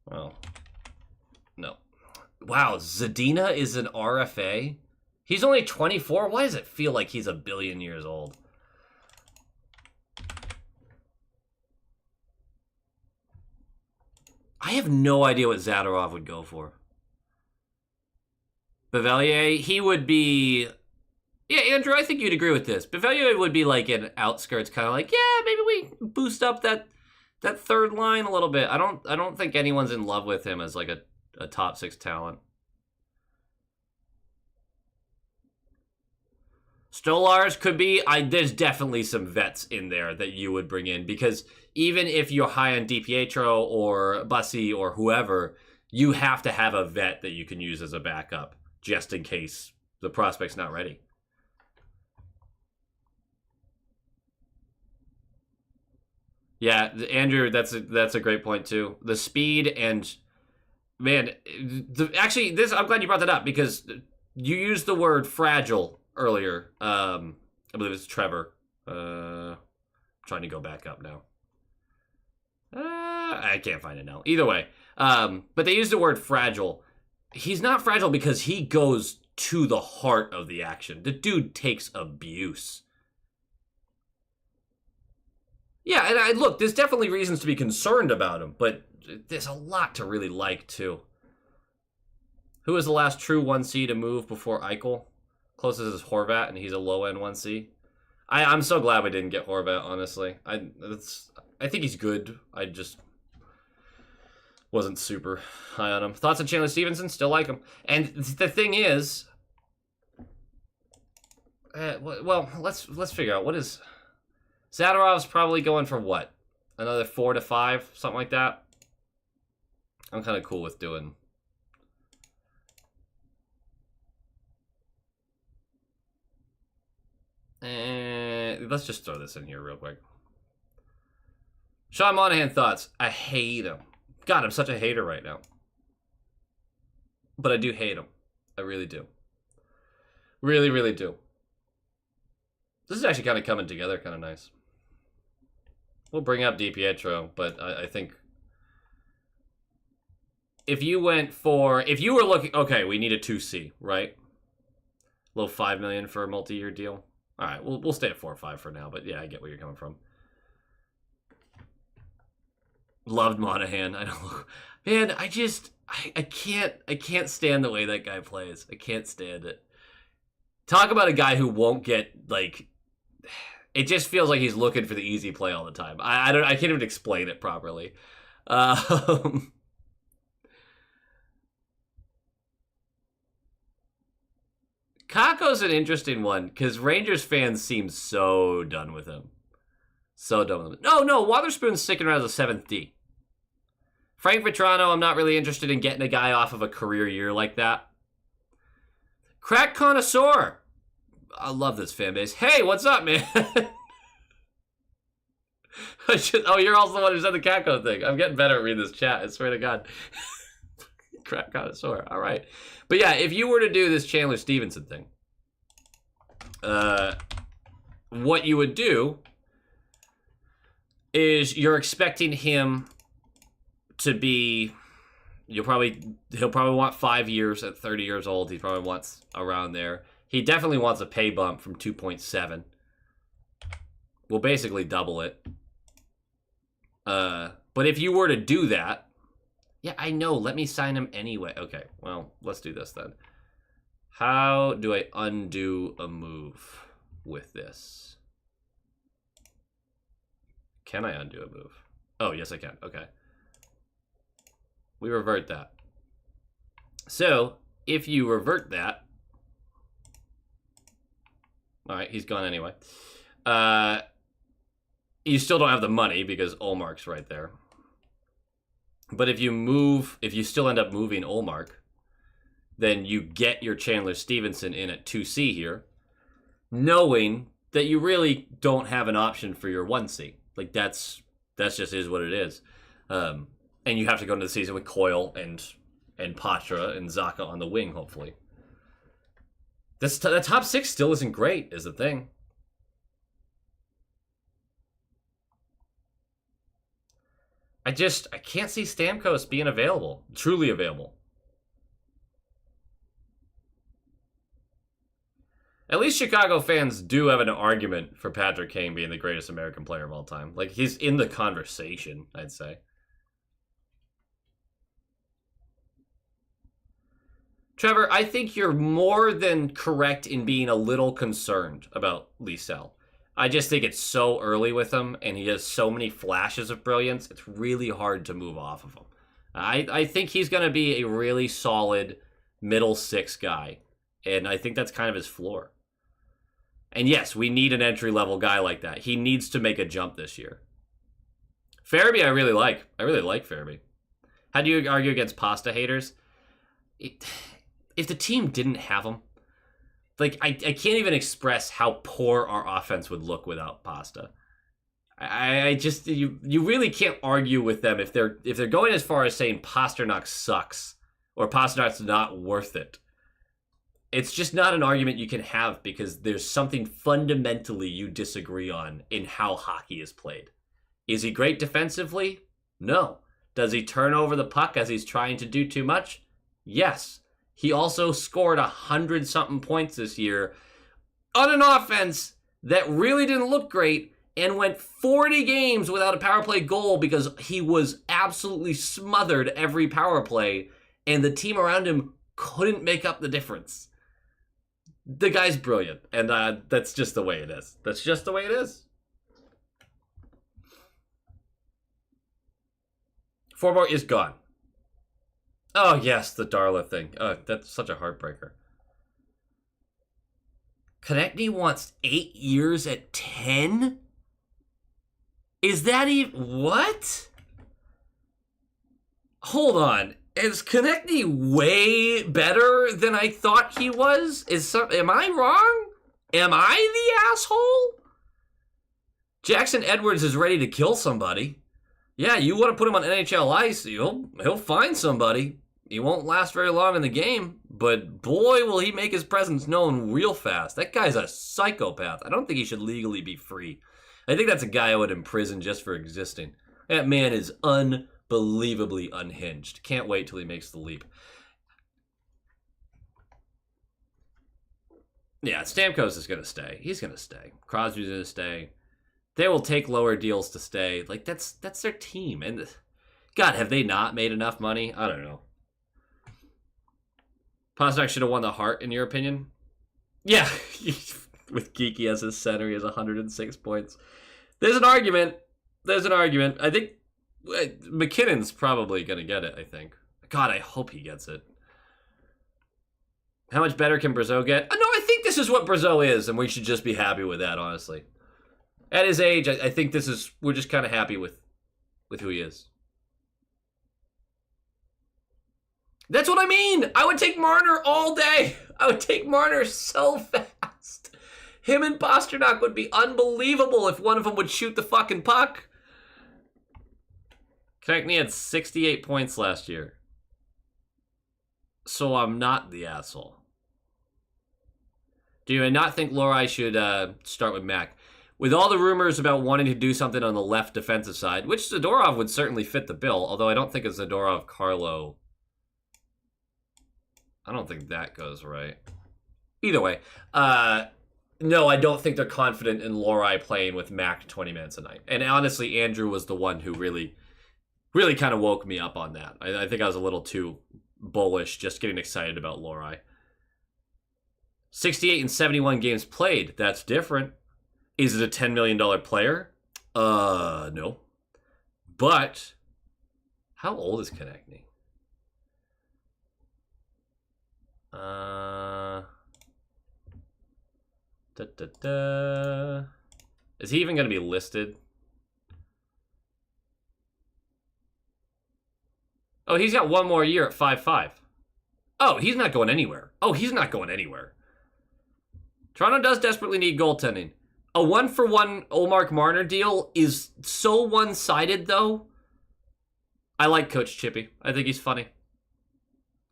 Well, no. Wow, Zadina is an RFA? He's only 24? Why does it feel like he's a billion years old? I have no idea what Zadorov would go for. Bevelier, he would be... Yeah, Andrew, I think you'd agree with this. Bevelier would be like an outskirts, kind of like, yeah, maybe we boost up that third line a little bit. I don't think anyone's in love with him as like a top 6 talent. Stolars could be. There's definitely some vets in there that you would bring in, because even if you're high on DiPietro or Bussy or whoever, you have to have a vet that you can use as a backup just in case the prospect's not ready. Yeah, Andrew, that's a great point too. The speed and, man, actually, this, I'm glad you brought that up, because you used the word fragile earlier. I believe it's Trevor. Trying to go back up now. I can't find it now. Either way, but they used the word fragile. He's not fragile because he goes to the heart of the action. The dude takes abuse. Yeah, and look, there's definitely reasons to be concerned about him, but there's a lot to really like, too. Who was the last true 1C to move before Eichel? Closest is Horvat, and he's a low-end 1C. I'm so glad we didn't get Horvat, honestly. I think he's good. I just wasn't super high on him. Thoughts on Chandler Stevenson? Still like him. And the thing is... well, let's figure out what is... Zadorov's probably going for what? Another 4 to 5, something like that. I'm kind of cool with doing. Let's just throw this in here real quick. Sean Monahan thoughts. I hate him. God, I'm such a hater right now. But I do hate him. I really do. Really, really do. This is actually kind of coming together kind of nice. We'll bring up DiPietro, but I think if you went for, if you were looking, okay, we need a 2C, right? A little $5 million for a multi-year deal. All right, we'll stay at 4 or 5 for now, but yeah, I get where you're coming from. Loved Monahan. I don't, man, I can't stand the way that guy plays. I can't stand it. Talk about a guy who won't get, like, it just feels like he's looking for the easy play all the time. I can't even explain it properly. Kako's an interesting one, because Rangers fans seem so done with him. So done with him. No, Wotherspoon's sticking around as a 7th D. Frank Vetrano, I'm not really interested in getting a guy off of a career year like that. Crack Connoisseur. I love this fan base. Hey, what's up, man? You're also the one who said the Kako thing. I'm getting better at reading this chat, I swear to God. Crack Connoisseur. All right. But yeah, if you were to do this Chandler Stevenson thing, what you would do is you're expecting him to be... he'll probably want 5 years at 30 years old. He probably wants around there. He definitely wants a pay bump from 2.7. We'll basically double it. But if you were to do that... yeah, I know. Let me sign him anyway. Okay, well, let's do this then. How do I undo a move with this? Can I undo a move? Oh, yes, I can. Okay. We revert that. So, if you revert that... alright, he's gone anyway. You still don't have the money because Olmark's right there. But if you still end up moving Olmark, then you get your Chandler Stevenson in at 2C here, knowing that you really don't have an option for your 1C. Like, that's just is what it is. And you have to go into the season with Coyle and Patra and Zaka on the wing, hopefully. The top 6 still isn't great, is the thing. I can't see Stamkos being available, truly available. At least Chicago fans do have an argument for Patrick Kane being the greatest American player of all time. Like, he's in the conversation, I'd say. Trevor, I think you're more than correct in being a little concerned about Liesel. I just think it's so early with him, and he has so many flashes of brilliance, it's really hard to move off of him. I think he's going to be a really solid middle 6 guy, and I think that's kind of his floor. And yes, we need an entry-level guy like that. He needs to make a jump this year. Farabee I really like. I really like Farabee. How do you argue against pasta haters? If the team didn't have him, like, I can't even express how poor our offense would look without Pasta. I just, you really can't argue with them if they're going as far as saying Pasternak sucks or Pasternak's not worth it. It's just not an argument you can have because there's something fundamentally you disagree on in how hockey is played. Is he great defensively? No. Does he turn over the puck as he's trying to do too much? Yes. He also scored 100-something points this year on an offense that really didn't look great and went 40 games without a power play goal because he was absolutely smothered every power play, and the team around him couldn't make up the difference. The guy's brilliant, and that's just the way it is. That's just the way it is. 4 more is gone. Oh, yes, the Darla thing. Oh, that's such a heartbreaker. Konechny wants 8 years at 10? Is that even... what? Hold on. Is Konechny way better than I thought he was? Am I wrong? Am I the asshole? Jackson Edwards is ready to kill somebody. Yeah, you want to put him on NHL ice, he'll find somebody. He won't last very long in the game, but boy, will he make his presence known real fast. That guy's a psychopath. I don't think he should legally be free. I think that's a guy I would imprison just for existing. That man is unbelievably unhinged. Can't wait till he makes the leap. Yeah, Stamkos is going to stay. He's going to stay. Crosby's going to stay. They will take lower deals to stay. Like, that's their team. And God, have they not made enough money? I don't know. Pasternak should have won the Hart, in your opinion? Yeah, with Geeky as his center, he has 106 points. There's an argument. I think McKinnon's probably going to get it, I think. God, I hope he gets it. How much better can Brazeau get? No, I think this is what Brazeau is, and we should just be happy with that, honestly. At his age, I think we're just kind of happy with who he is. That's what I mean. I would take Marner all day. I would take Marner so fast. Him and Pasternak would be unbelievable if one of them would shoot the fucking puck. Konechny had 68 points last year. So I'm not the asshole. Do you not think Lohrei should start with Mac? With all the rumors about wanting to do something on the left defensive side, which Zadorov would certainly fit the bill, although I don't think a Zadorov-Carlo... I don't think that goes right. Either way, no, I don't think they're confident in Lohrei playing with Mac 20 minutes a night. And honestly, Andrew was the one who really kind of woke me up on that. I think I was a little too bullish, just getting excited about Lohrei. 68 and 71 games played. That's different. Is it a $10 million player? No. But how old is Konechny? Is he even going to be listed? Oh, he's got one more year at 5.5. Oh, he's not going anywhere. Toronto does desperately need goaltending. A 1-for-1 Olmark Marner deal is so one-sided, though. I like Coach Chippy. I think he's funny.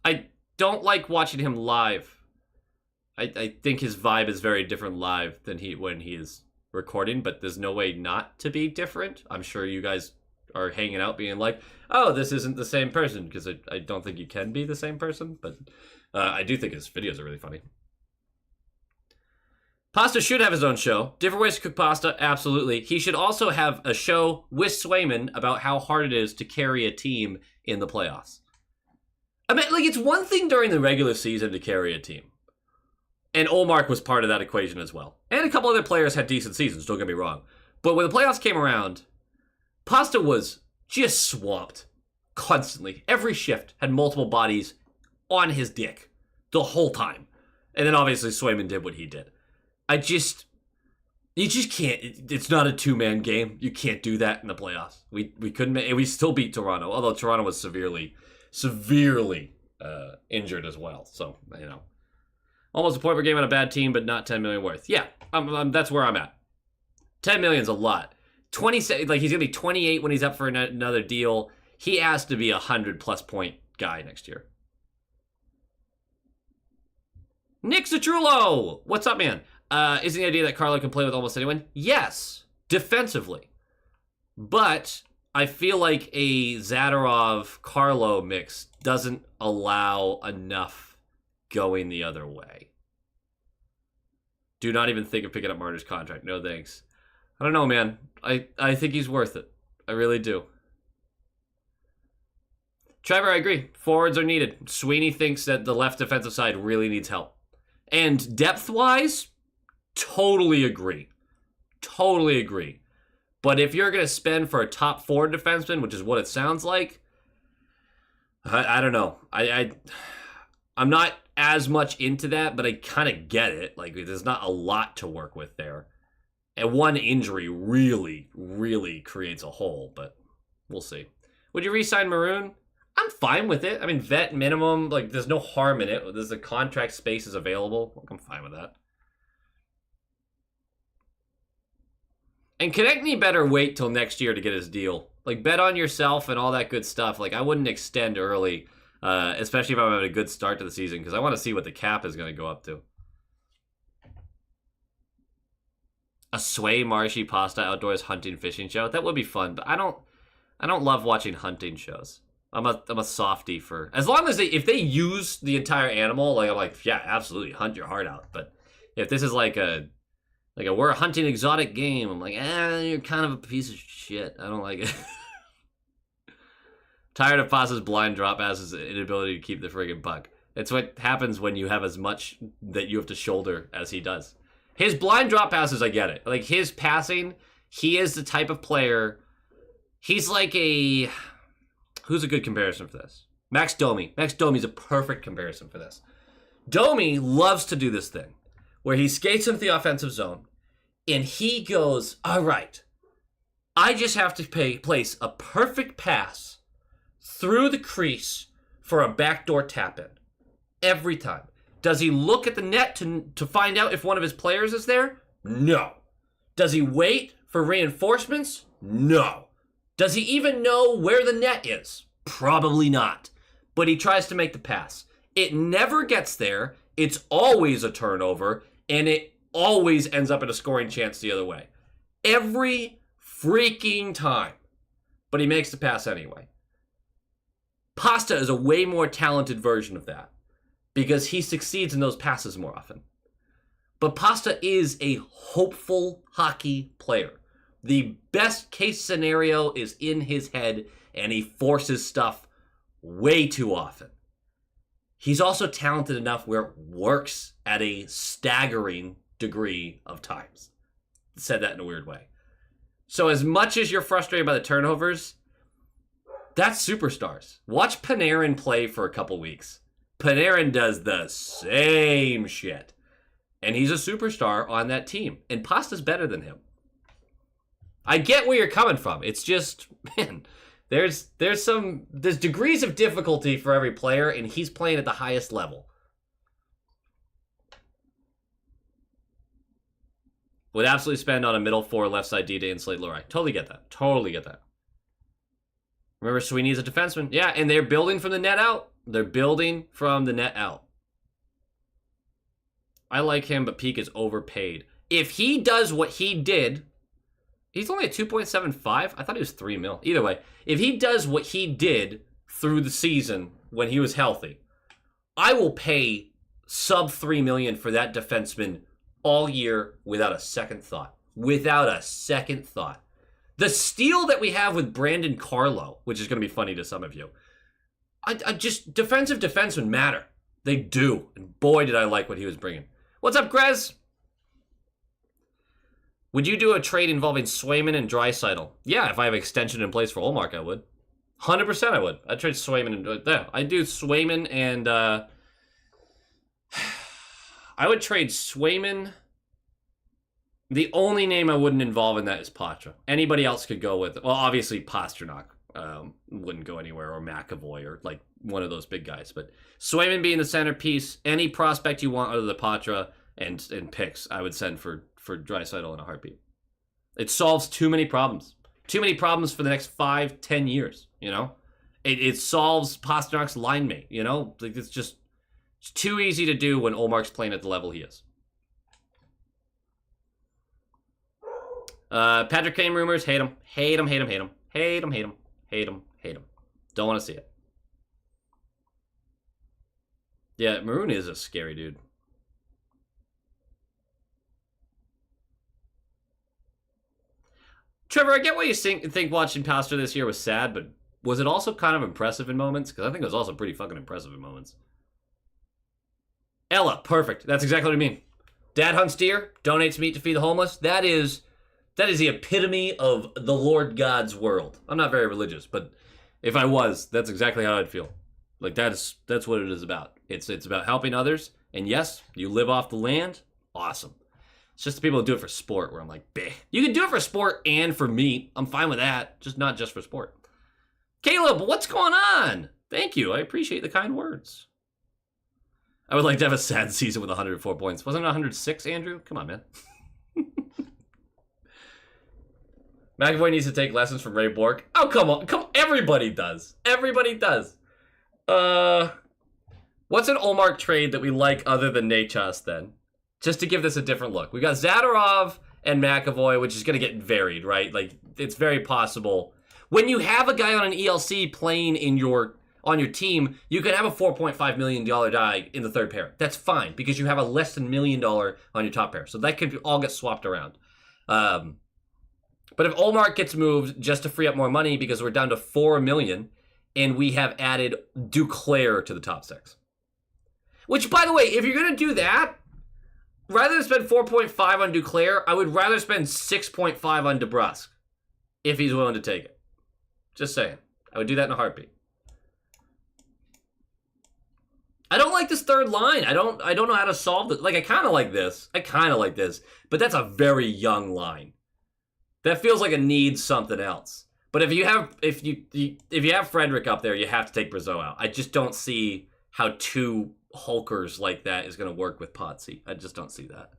I don't like watching him live. I think his vibe is very different live than when he is recording, but there's no way not to be different. I'm sure you guys are hanging out being like, oh, this isn't the same person, because I don't think you can be the same person, but I do think his videos are really funny. Pasta should have his own show. Different ways to cook pasta, absolutely. He should also have a show with Swayman about how hard it is to carry a team in the playoffs. I mean, like, it's one thing during the regular season to carry a team. And Olmark was part of that equation as well. And a couple other players had decent seasons, don't get me wrong. But when the playoffs came around, Pasta was just swamped constantly. Every shift had multiple bodies on his dick the whole time. And then obviously Swayman did what he did. You just can't. It's not a two-man game. You can't do that in the playoffs. We couldn't. And we still beat Toronto, although Toronto was severely injured as well. So, you know, almost a point per game on a bad team, but not $10 million worth. Yeah, that's where I'm at. $10 million's a lot. 20, like, he's gonna be 28 when he's up for another deal. He has to be a 100+ point guy next year. Nick Citrullo, what's up, man? Isn't the idea that Carlo can play with almost anyone? Yes, defensively. But I feel like a Zadorov-Carlo mix doesn't allow enough going the other way. Do not even think of picking up Marner's contract. No thanks. I don't know, man. I think he's worth it. I really do. Trevor, I agree. Forwards are needed. Sweeney thinks that the left defensive side really needs help. And depth-wise, totally agree. Totally agree. But if you're going to spend for a top 4 defenseman, which is what it sounds like, I don't know. I'm not as much into that, but I kind of get it. Like, there's not a lot to work with there. And one injury really, really creates a hole, but we'll see. Would you re-sign Maroon? I'm fine with it. I mean, vet minimum, like, there's no harm in it. There's the contract space is available. Like, I'm fine with that. And Konechny better wait till next year to get his deal. Like, bet on yourself and all that good stuff. Like, I wouldn't extend early, especially if I'm having a good start to the season, because I want to see what the cap is going to go up to. A Sway, Marshy, Pasta, Outdoors, Hunting, Fishing show? That would be fun, but I don't love watching hunting shows. I'm a softie for, as long as if they use the entire animal, like, I'm like, yeah, absolutely, hunt your heart out. But if this is like we're hunting exotic game, I'm like, you're kind of a piece of shit. I don't like it. Tired of Pasta's blind drop ass's inability to keep the friggin' puck. It's what happens when you have as much that you have to shoulder as he does. His blind drop passes, I get it. Like, his passing, he is the type of player, he's like who's a good comparison for this? Max Domi. Max Domi's a perfect comparison for this. Domi loves to do this thing, where he skates into the offensive zone, and he goes, all right, I just have to place a perfect pass through the crease for a backdoor tap-in. Every time. Does he look at the net to find out if one of his players is there? No. Does he wait for reinforcements? No. Does he even know where the net is? Probably not. But he tries to make the pass. It never gets there. It's always a turnover, and it always ends up in a scoring chance the other way. every freaking time. But he makes the pass anyway. Pasta is a way more talented version of that because he succeeds in those passes more often. But Pasta is a hopeful hockey player. The best case scenario is in his head, and he forces stuff way too often. He's also talented enough where it works at a staggering degree of times. Said that in a weird way. So as much as you're frustrated by the turnovers, that's superstars. Watch Panarin play for a couple weeks. Panarin does the same shit. And he's a superstar on that team. And Pasta's better than him. I get where you're coming from. It's just, man, there's degrees of difficulty for every player, and he's playing at the highest level. Would absolutely spend on a middle four left side D to insulate Lori. Totally get that. Totally get that. Remember, Sweeney's a defenseman. Yeah, and they're building from the net out. They're building from the net out. I like him, but Peak is overpaid. If he does what he did, he's only at 2.75. I thought he was 3 mil. Either way, if he does what he did through the season when he was healthy, I will pay sub 3 million for that defenseman all year without a second thought. Without a second thought. The steal that we have with Brandon Carlo, which is going to be funny to some of you, I just, defensive defensemen matter. They do. And boy, did I like what he was bringing. What's up, Grez? Would you do a trade involving Swayman and Draisaitl? Yeah, if I have extension in place for Ullmark, I would. 100% I would. I'd trade Swayman and... Yeah, I'd do Swayman and... I would trade Swayman. The only name I wouldn't involve in that is Patra. Anybody else could go with... Well, obviously Pasternak wouldn't go anywhere, or McAvoy, or like one of those big guys. But Swayman being the centerpiece, any prospect you want out of the Patra and picks, I would send for Draisaitl in a heartbeat. It solves too many problems. Too many problems for the next 5-10 years, you know? It solves Pasternak's line mate, you know? Like, it's too easy to do when Ullmark's playing at the level he is. Patrick Kane rumors, hate him. Hate him, hate him, hate him. Hate him, hate him, hate him, hate him. Don't want to see it. Yeah, Maroon is a scary dude. Trevor, I get why you think watching Pastor this year was sad, but was it also kind of impressive in moments? Because I think it was also pretty fucking impressive in moments. Ella, perfect. That's exactly what I mean. Dad hunts deer, donates meat to feed the homeless. That is the epitome of the Lord God's world. I'm not very religious, but if I was, that's exactly how I'd feel. Like, that's what it is about. It's about helping others, and yes, you live off the land. Awesome. It's just the people who do it for sport where I'm like, bleh. You can do it for sport and for meat. I'm fine with that. Just not just for sport. Caleb, what's going on? Thank you. I appreciate the kind words. I would like to have a sad season with 104 points. Wasn't it 106, Andrew? Come on, man. McAvoy needs to take lessons from Ray Bork. Oh, come on. Everybody does. Everybody does. What's an Ullmark trade that we like other than Nachos, then? Just to give this a different look. We got Zadorov and McAvoy, which is going to get varied, right? Like, it's very possible. When you have a guy on an ELC playing on your team, you can have a $4.5 million guy in the third pair. That's fine, because you have a less than $1 million on your top pair. So that could all get swapped around. But if Ullmark gets moved just to free up more money because we're down to $4 million, and we have added Duclair to the top six. Which, by the way, if you're going to do that, rather than spend 4.5 on Duclair, I would rather spend 6.5 on DeBrusque if he's willing to take it. Just saying. I would do that in a heartbeat. I don't like this third line. I don't know how to solve it. Like, I kind of like this. But that's a very young line. That feels like it needs something else. But if you have Frederick up there, you have to take Brazeau out. I just don't see how two hulkers like that is going to work with Potsy. I just don't see that.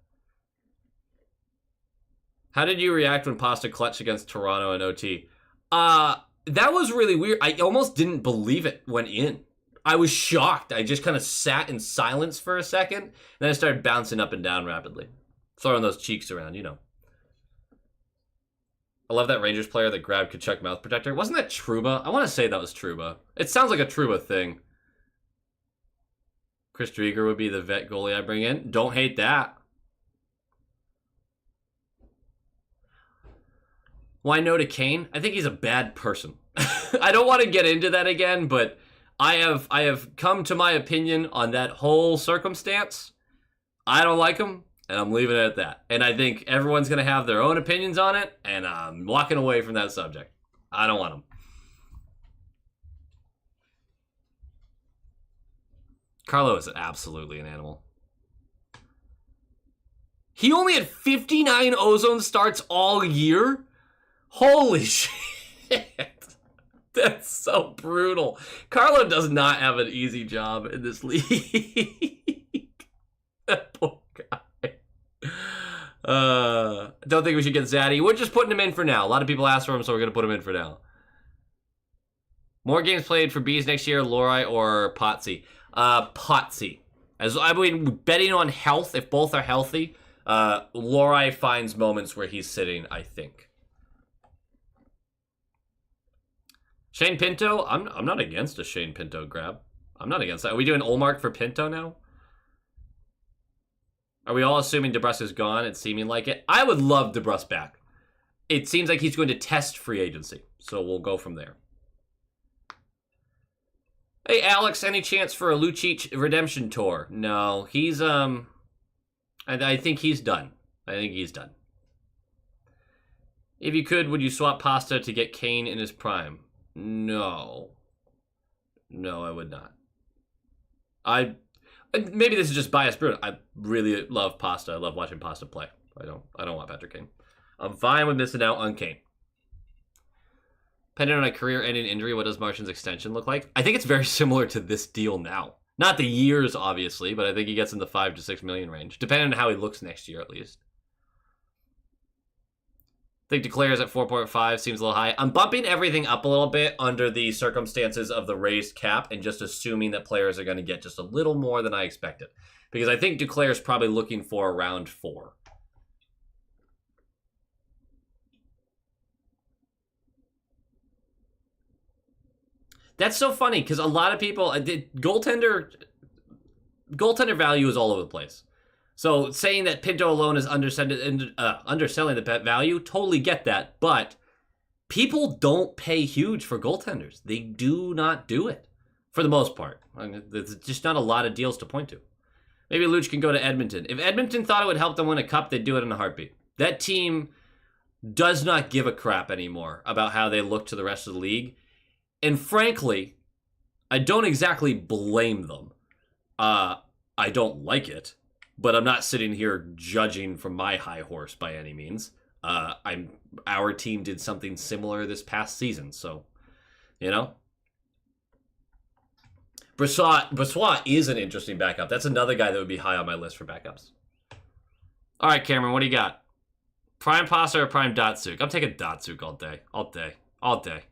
How did you react when Pasta clutched against Toronto in OT? That was really weird. I almost didn't believe it went in. I was shocked. I just kind of sat in silence for a second, and then I started bouncing up and down rapidly. Throwing those cheeks around, you know. I love that Rangers player that grabbed Kachuk mouth protector. Wasn't that Trouba? I want to say that was Trouba. It sounds like a Trouba thing. Chris Drieger would be the vet goalie I bring in. Don't hate that. Why no to Kane? I think he's a bad person. I don't want to get into that again, but I have come to my opinion on that whole circumstance. I don't like him, and I'm leaving it at that. And I think everyone's going to have their own opinions on it, and I'm walking away from that subject. I don't want him. Carlo is absolutely an animal. He only had 59 ozone starts all year? Holy shit. That's so brutal. Carlo does not have an easy job in this league. That poor guy. Don't think we should get Zaddy. We're just putting him in for now. A lot of people asked for him, so we're going to put him in for now. More games played for Bees next year, Lorai or Potsy? Potsy. As I mean, betting on health, if both are healthy, Lorai finds moments where he's sitting, I think. Shane Pinto? I'm not against a Shane Pinto grab. I'm not against that. Are we doing Olmark for Pinto now? Are we all assuming DeBrusk is gone? It's seeming like it. I would love DeBrusk back. It seems like he's going to test free agency, so we'll go from there. Hey, Alex, any chance for a Lucic redemption tour? No, he's, I think he's done. I think he's done. If you could, would you swap Pasta to get Kane in his prime? No. No, I would not. Maybe this is just biased, Bruno. I really love Pasta. I love watching Pasta play. I don't want Patrick Kane. I'm fine with missing out on Kane. Depending on a career-ending injury, what does Martian's extension look like? I think it's very similar to this deal now. Not the years, obviously, but I think he gets in the 5 to 6 million range, depending on how he looks next year, at least. I think declares at 4.5 seems a little high. I'm bumping everything up a little bit under the circumstances of the raised cap and just assuming that players are going to get just a little more than I expected. Because I think Duclair is probably looking for around 4. That's so funny because a lot of people, goaltender value is all over the place. So saying that Pinto alone is underselling the bet value, totally get that. But people don't pay huge for goaltenders. They do not do it for the most part. I mean, there's just not a lot of deals to point to. Maybe Luch can go to Edmonton. If Edmonton thought it would help them win a cup, they'd do it in a heartbeat. That team does not give a crap anymore about how they look to the rest of the league. And frankly, I don't exactly blame them. I don't like it. But I'm not sitting here judging from my high horse by any means. Our team did something similar this past season, so you know. Brossoit is an interesting backup. That's another guy that would be high on my list for backups. All right, Cameron, what do you got? Prime Pasta or Prime Datsuk? I'm taking Datsuk all day, all day, all day.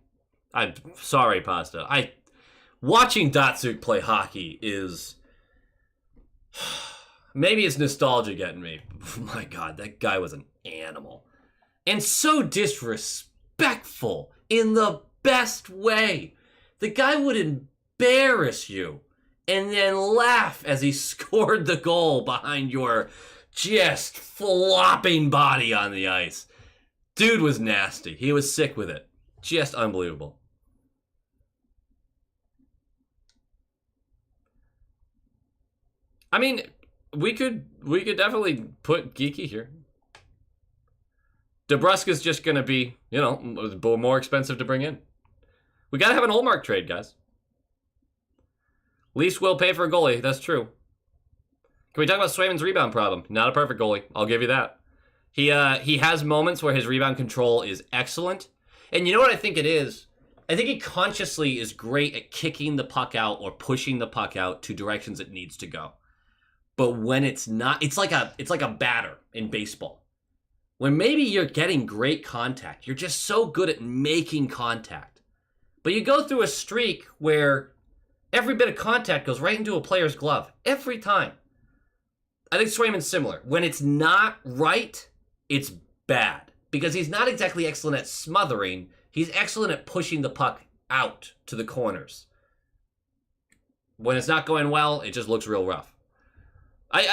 I'm sorry, Pasta. Watching Datsuk play hockey is. Maybe it's nostalgia getting me. My God, that guy was an animal. And so disrespectful in the best way. The guy would embarrass you and then laugh as he scored the goal behind your just flopping body on the ice. Dude was nasty. He was sick with it. Just unbelievable. I mean, we could definitely put Geeky here. DeBrusk is just going to be, more expensive to bring in. We got to have an Olmark trade, guys. Least will pay for a goalie. That's true. Can we talk about Swayman's rebound problem? Not a perfect goalie. I'll give you that. He has moments where his rebound control is excellent. And you know what I think it is? I think he consciously is great at kicking the puck out or pushing the puck out to directions it needs to go. But when it's not, it's like a batter in baseball. When maybe you're getting great contact, you're just so good at making contact. But you go through a streak where every bit of contact goes right into a player's glove. Every time. I think Swayman's similar. When it's not right, it's bad. because he's not exactly excellent at smothering. He's excellent at pushing the puck out to the corners. When it's not going well, it just looks real rough.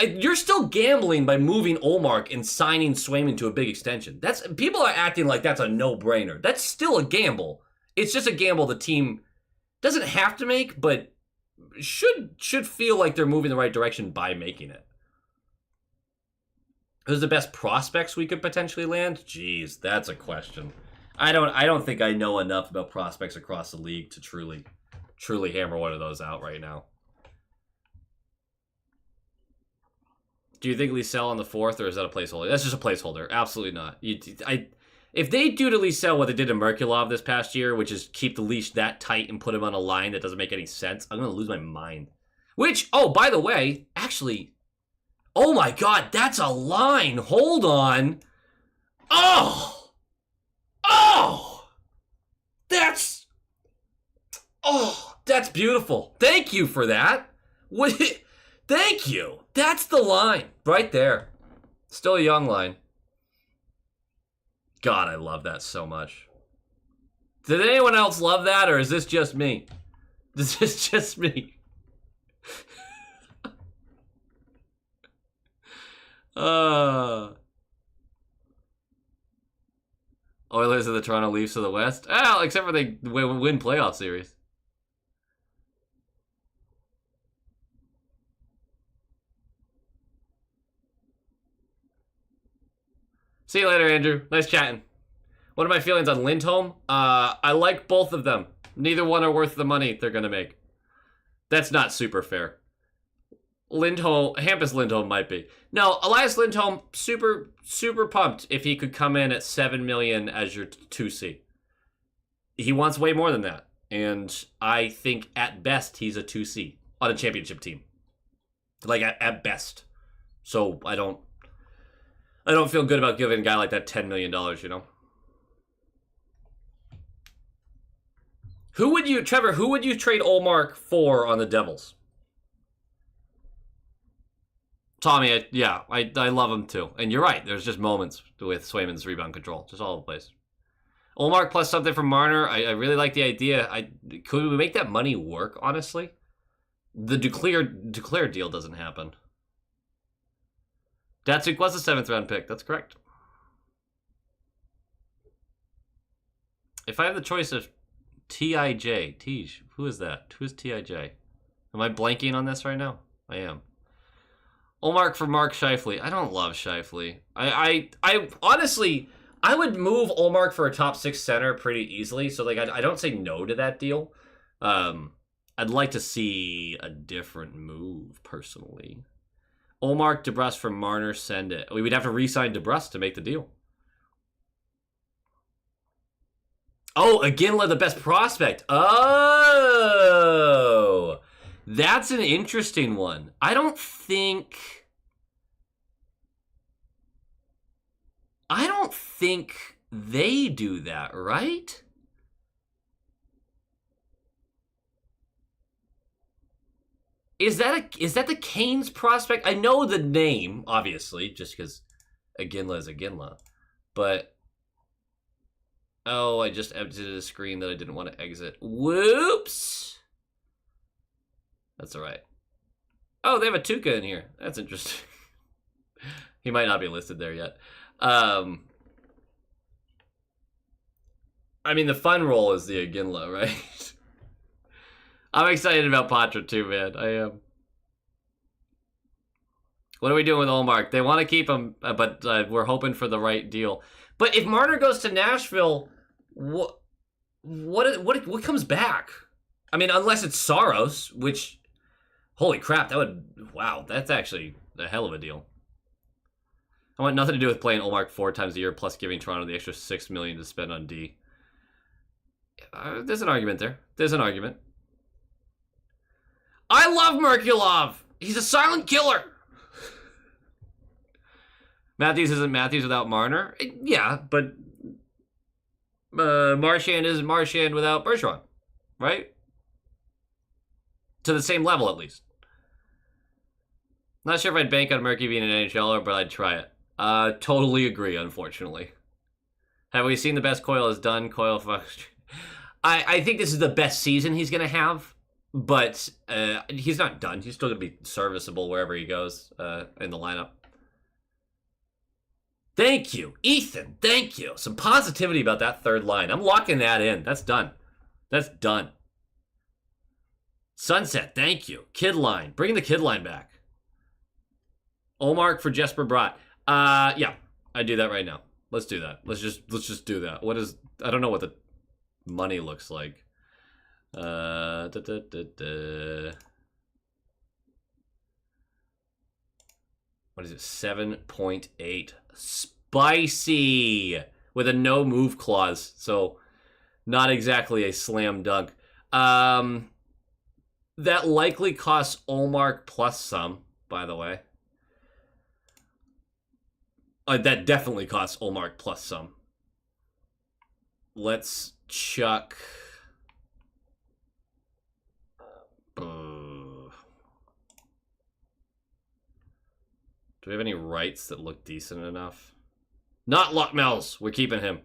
You're still gambling by moving Ullmark and signing Swayman to a big extension. People are acting like that's a no-brainer. That's still a gamble. It's just a gamble the team doesn't have to make, but should feel like they're moving the right direction by making it. Who's the best prospects we could potentially land? Jeez, that's a question. I don't think I know enough about prospects across the league to truly hammer one of those out right now. Do you think Liesel on the 4th, or is that a placeholder? That's just a placeholder. Absolutely not. If they do to Liesel what they did to Merkulov this past year, which is keep the leash that tight and put him on a line that doesn't make any sense, I'm going to lose my mind. Which, oh, by the way, actually, oh my God, that's a line. Hold on. Oh, that's beautiful. Thank you for that. Thank you. That's the line right there. Still a young line. God, I love that so much. Did anyone else love that, or is this just me? This is just me. Oilers of the Toronto Leafs of the West. Oh, except for they win playoff series. See you later, Andrew. Nice chatting. What are my feelings on Lindholm? I like both of them. Neither one are worth the money they're going to make. That's not super fair. Hampus Lindholm might be. No, Elias Lindholm, super pumped if he could come in at $7 million as your 2C. He wants way more than that. And I think at best he's a 2C on a championship team. Like at best. So I don't feel good about giving a guy like that $10 million, you know? Trevor, who would you trade Ullmark for on the Devils? Tommy, I love him too. And you're right, there's just moments with Swayman's rebound control. Just all over the place. Ullmark plus something from Marner. I really like the idea. Could we make that money work, honestly? The Duclair deal doesn't happen. Datsuk was a 7th round pick. That's correct. If I have the choice of Tij, who is that? Who is Tij? Am I blanking on this right now? I am. Ullmark for Mark Scheifele. I don't love Scheifele. I honestly, I would move Ullmark for a top 6 center pretty easily. So like, I don't say no to that deal. I'd like to see a different move personally. Ullmark, DeBrus for Marner, send it. We would have to re-sign DeBrus to make the deal. Oh, Iginla, the best prospect. Oh, that's an interesting one. I don't think they do that, right? Is that the Canes prospect? I know the name, obviously, just because Iginla is Iginla. But oh, I just exited a screen that I didn't want to exit. Whoops. That's all right. Oh, they have a Tuca in here. That's interesting. He might not be listed there yet. I mean, the fun role is the Iginla, right? I'm excited about Patra too, man. I am. What are we doing with Ullmark? They want to keep him, but we're hoping for the right deal. But if Marner goes to Nashville, what comes back? I mean, unless it's Saros, which, holy crap, that's actually a hell of a deal. I want nothing to do with playing Ullmark 4 times a year, plus giving Toronto the extra $6 million to spend on D. There's an argument there. There's an argument. I love Merkulov. He's a silent killer. Matthews isn't Matthews without Marner. Yeah, but Marchand isn't Marchand without Bergeron, right? To the same level, at least. Not sure if I'd bank on Murky being an NHLer, but I'd try it. Totally agree, unfortunately. Have we seen the best Coyle is done? Coyle fucks. I think this is the best season he's going to have, but he's not done. He's still going to be serviceable wherever he goes in the lineup. Thank you, Ethan. Thank you. Some positivity about that third line. I'm locking that in. That's done. That's done. Sunset, thank you. Kid line. Bring the kid line back. Olmark for Jesper Bratt. Yeah, I do that right now. Let's do that. Let's just do that. What is... I don't know what the money looks like. What is it? 7.8. Spicy! With a no move clause. So, not exactly a slam dunk. That likely costs Olmark plus some, by the way. That definitely costs Olmark plus some. Let's chuck... Do we have any rights that look decent enough? Not Luck Mills. We're keeping him.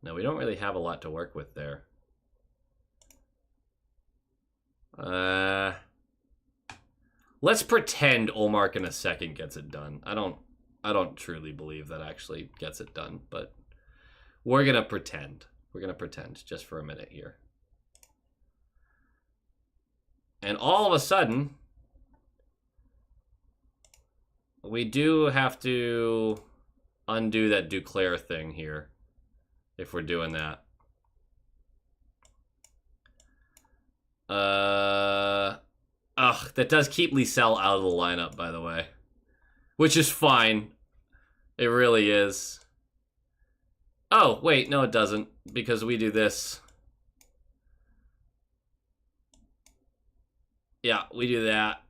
No, we don't really have a lot to work with there. Let's pretend Olmark in a second gets it done. I don't truly believe that actually gets it done, but we're gonna pretend. We're gonna pretend just for a minute here. And all of a sudden, we do have to undo that Duclair thing here, if we're doing that. That does keep Liesel out of the lineup, by the way. Which is fine. It really is. Oh, wait, no it doesn't, because we do this. Yeah, we do that,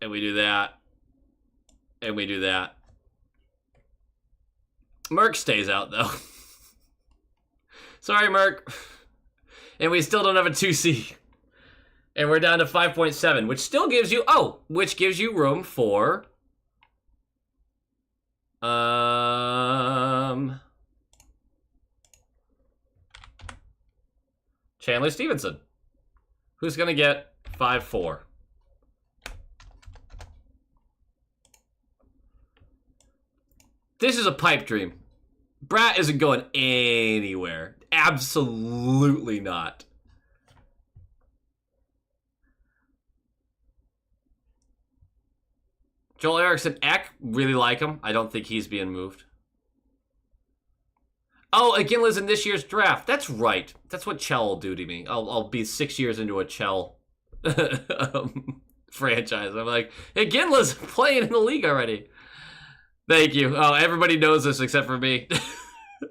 and we do that, and we do that. Merc stays out, though. Sorry, Merc. And we still don't have a 2C. And we're down to 5.7, which still gives you... Oh, which gives you room for... Chandler Stevenson. Who's going to get 5-4? This is a pipe dream. Bratt isn't going anywhere. Absolutely not. Joel Eriksson Ek, really like him. I don't think he's being moved. Oh, Iginla's in this year's draft. That's right. That's what Chell will do to me. I'll be 6 years into a Chell franchise. I'm like, Iginla's playing in the league already. Thank you. Oh, everybody knows this except for me.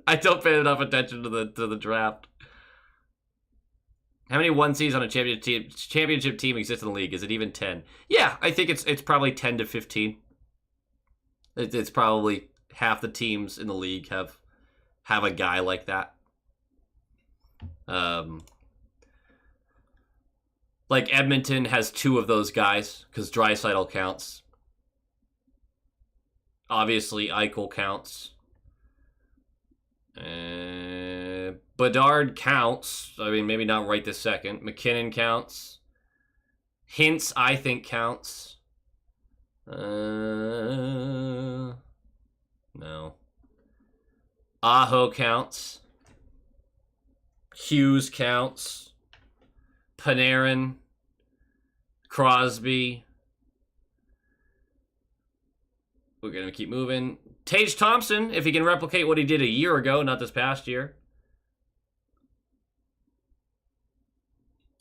I don't pay enough attention to the draft. How many one C's on a championship team exist in the league? Is it even 10? Yeah, I think it's probably 10 to 15. It's probably half the teams in the league have a guy like that. Like Edmonton has 2 of those guys because Draisaitl counts. Obviously, Eichel counts. Bedard counts. I mean, maybe not right this second. McKinnon counts. Hintz, I think, counts. No. Aho counts. Hughes counts. Panarin. Crosby. We're going to keep moving. Tage Thompson, if he can replicate what he did a year ago, not this past year.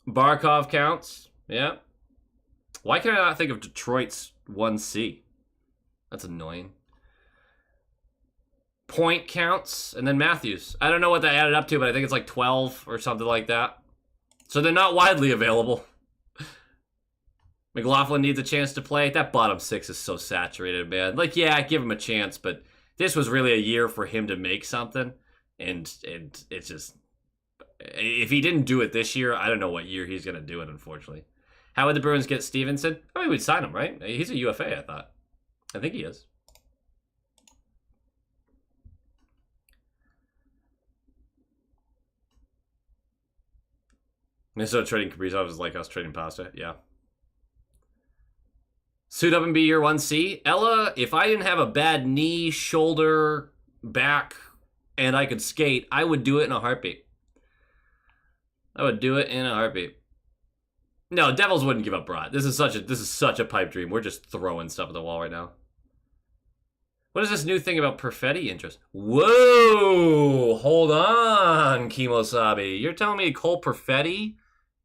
Barkov counts. Yeah. Why can I not think of Detroit's 1C? That's annoying. Point counts. And then Matthews. I don't know what that added up to, but I think it's like 12 or something like that. So they're not widely available. McLaughlin needs a chance to play. That bottom 6 is so saturated, man. Like, yeah, give him a chance, but this was really a year for him to make something. And it's just... If he didn't do it this year, I don't know what year he's going to do it, unfortunately. How would the Bruins get Stevenson? I mean, we'd sign him, right? He's a UFA, I thought. I think he is. Minnesota trading Kaprizov is like us trading pasta. Yeah. Suit up and be your 1C. Ella, if I didn't have a bad knee, shoulder, back, and I could skate, I would do it in a heartbeat. I would do it in a heartbeat. No, Devils wouldn't give up Brott. This is such a pipe dream. We're just throwing stuff at the wall right now. What is this new thing about Perfetti interest? Whoa! Hold on, Kimosabi. You're telling me Cole Perfetti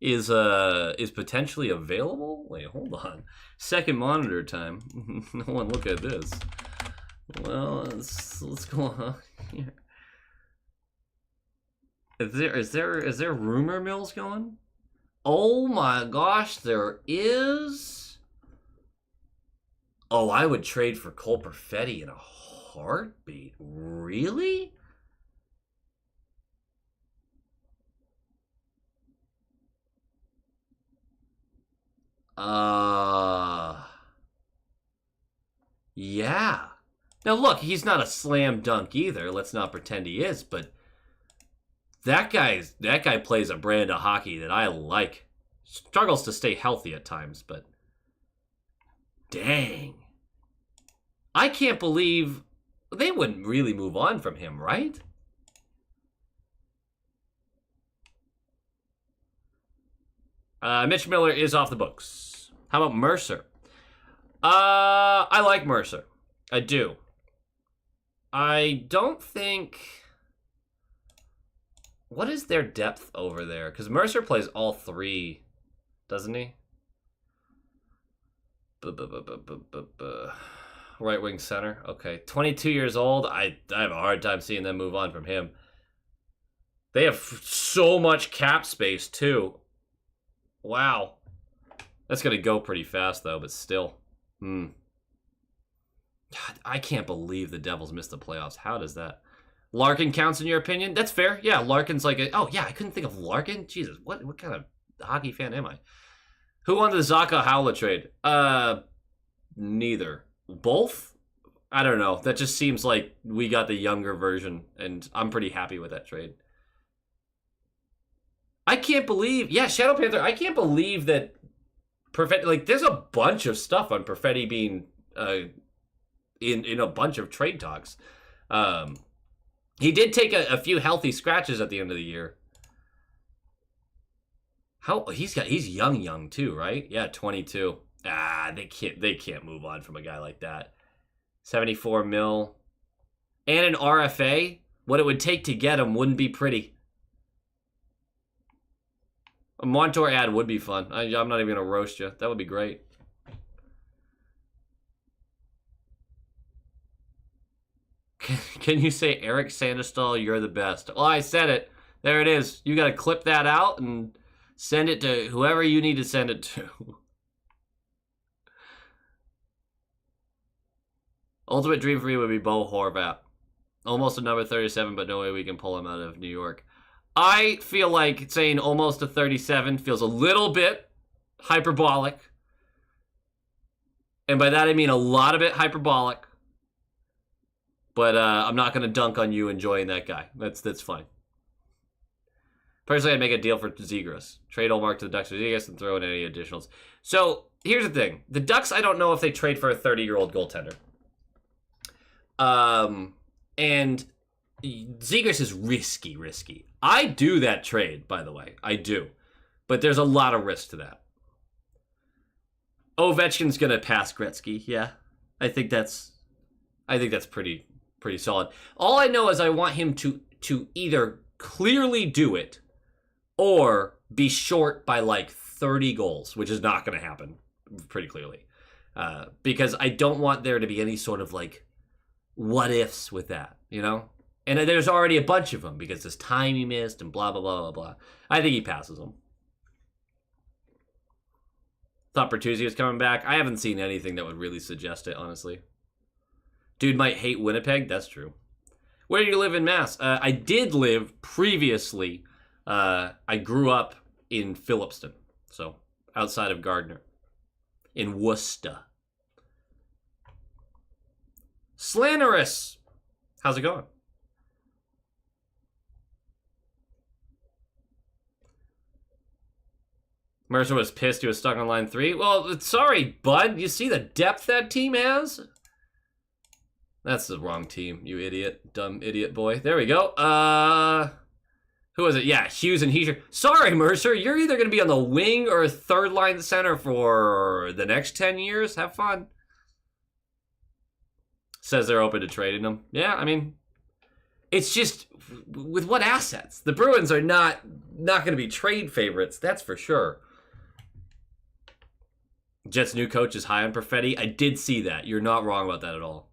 is potentially available? Wait, hold on. Second monitor time. No one look at this. Well, let's go on here. Is there rumor mills going? Oh my gosh, there is. Oh, I would trade for Cole Perfetti in a heartbeat. Really? Yeah. Now look, he's not a slam dunk either. Let's not pretend he is, but that guy plays a brand of hockey that I like. Struggles to stay healthy at times, but dang. I can't believe they wouldn't really move on from him, right? Mitch Miller is off the books. How about Mercer? I like Mercer. I do. I don't think... What is their depth over there? Because Mercer plays all three, doesn't he? Right wing center. Okay, 22 years old. I have a hard time seeing them move on from him. They have so much cap space too. Wow. That's gonna go pretty fast though, but still. God, I can't believe the Devils missed the playoffs. How does that? Larkin counts in your opinion? That's fair. Yeah, Larkin's like oh yeah, I couldn't think of Larkin. Jesus, what kind of hockey fan am I? Who won the Zaka Howlett trade? Neither. Both? I don't know. That just seems like we got the younger version, and I'm pretty happy with that trade. I can't believe, yeah, Shadow Panther, I can't believe that Perfetti, like, there's a bunch of stuff on Perfetti being in a bunch of trade talks. He did take a few healthy scratches at the end of the year. He's young too, right? Yeah, 22. They can't move on from a guy like that. 74 mil. And an RFA? What it would take to get him wouldn't be pretty. A Montour ad would be fun. I'm not even gonna roast you. That would be great. Can you say Eric Sandestall, you're the best? Well, I said it. There it is. You gotta clip that out and send it to whoever you need to send it to. Ultimate dream for me would be Bo Horvat. Almost a number 37, but no way we can pull him out of New York. I feel like saying almost a 37 feels a little bit hyperbolic. And by that I mean a lot of it hyperbolic. But I'm not going to dunk on you enjoying that guy. That's fine. Personally, I'd make a deal for Zegras. Trade Olmark to the Ducks for Zegras and throw in any additionals. So, here's the thing. The Ducks, I don't know if they trade for a 30-year-old goaltender. And Zegras is risky. I do that trade, by the way. I do. But there's a lot of risk to that. Ovechkin's going to pass Gretzky. Yeah. I think that's pretty solid. All I know is I want him to either clearly do it or be short by like 30 goals, which is not going to happen pretty clearly. Because I don't want there to be any sort of like what ifs with that, you know? And there's already a bunch of them because this time he missed and blah, blah, blah, blah, blah. I think he passes them. Thought Bertuzzi was coming back. I haven't seen anything that would really suggest it, honestly. Dude might hate Winnipeg. That's true. Where do you live in Mass? I did live previously. I grew up in Phillipston, so outside of Gardner, in Worcester. Slanderous. How's it going? Mercer was pissed he was stuck on line 3. Well, sorry, bud. You see the depth that team has? That's the wrong team, you idiot. Dumb idiot boy. There we go. Who was it? Yeah, Hughes and Heischer. Sorry, Mercer. You're either going to be on the wing or third line center for the next 10 years. Have fun. Says they're open to trading him. Yeah, I mean, it's just, with what assets? The Bruins are not going to be trade favorites, that's for sure. Jets' new coach is high on Perfetti. I did see that. You're not wrong about that at all.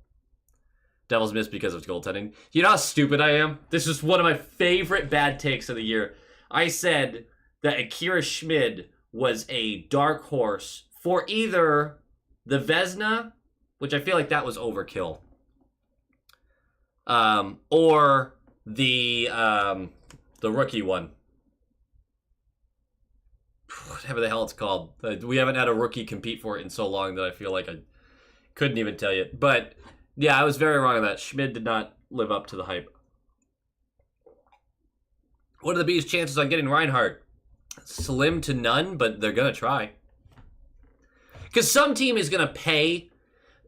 Devils missed because of goaltending. You know how stupid I am? This is one of my favorite bad takes of the year. I said that Akira Schmid was a dark horse for either the Vezina, which I feel like that was overkill, or the rookie one. Whatever the hell it's called. We haven't had a rookie compete for it in so long that I feel like I couldn't even tell you. But yeah, I was very wrong on that. Schmid did not live up to the hype. What are the Bees' chances on getting Reinhardt? Slim to none, but they're going to try. Because some team is going to pay.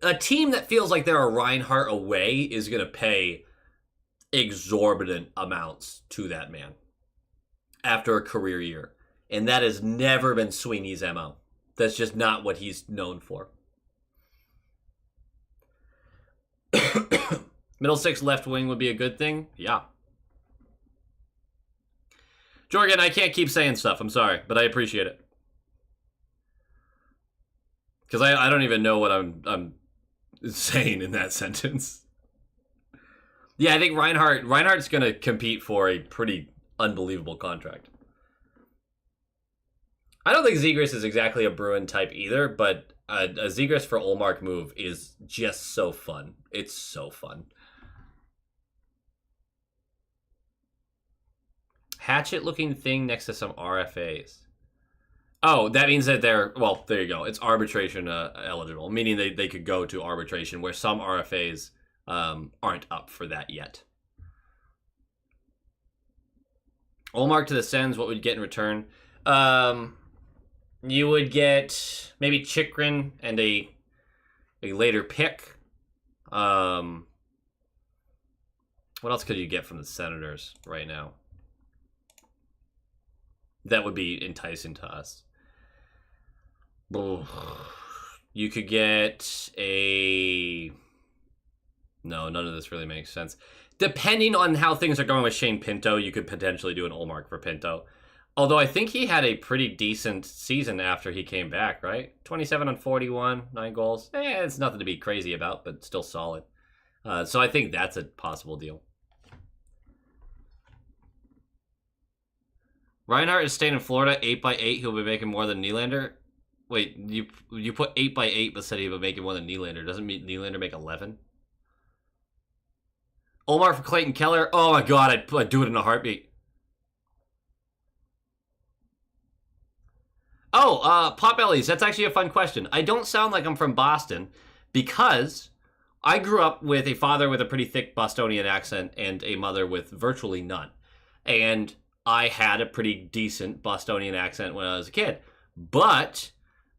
A team that feels like they're a Reinhardt away is going to pay exorbitant amounts to that man after a career year. And that has never been Sweeney's MO. That's just not what he's known for. Middle six left wing would be a good thing? Yeah. Jorgen, I can't keep saying stuff. I'm sorry, but I appreciate it. Because I don't even know what I'm saying in that sentence. Yeah, I think Reinhardt's going to compete for a pretty unbelievable contract. I don't think Zegras is exactly a Bruin type either, but a Zegras for Ullmark move is just so fun. It's so fun. Hatchet-looking thing next to some RFAs. Oh, that means that they're, well, there you go. It's arbitration eligible, meaning they could go to arbitration where some RFAs aren't up for that yet. Ullmark to the Sens, what would you get in return? You would get maybe Chikrin and a later pick. What else could you get from the Senators right now? That would be enticing to us. You could get a... No, none of this really makes sense. Depending on how things are going with Shane Pinto, you could potentially do an Ullmark for Pinto. Although I think he had a pretty decent season after he came back, right? 27 on 41, 9 goals. It's nothing to be crazy about, but still solid. So I think that's a possible deal. Reinhardt is staying in Florida, 8x8. He'll be making more than Nylander. Wait, you put 8x8 but said he would make more than Nylander. Doesn't Nylander make 11? Ullmark for Clayton Keller. Oh my god, I'd do it in a heartbeat. Oh, Potbellies, that's actually a fun question. I don't sound like I'm from Boston because I grew up with a father with a pretty thick Bostonian accent and a mother with virtually none. And I had a pretty decent Bostonian accent when I was a kid. But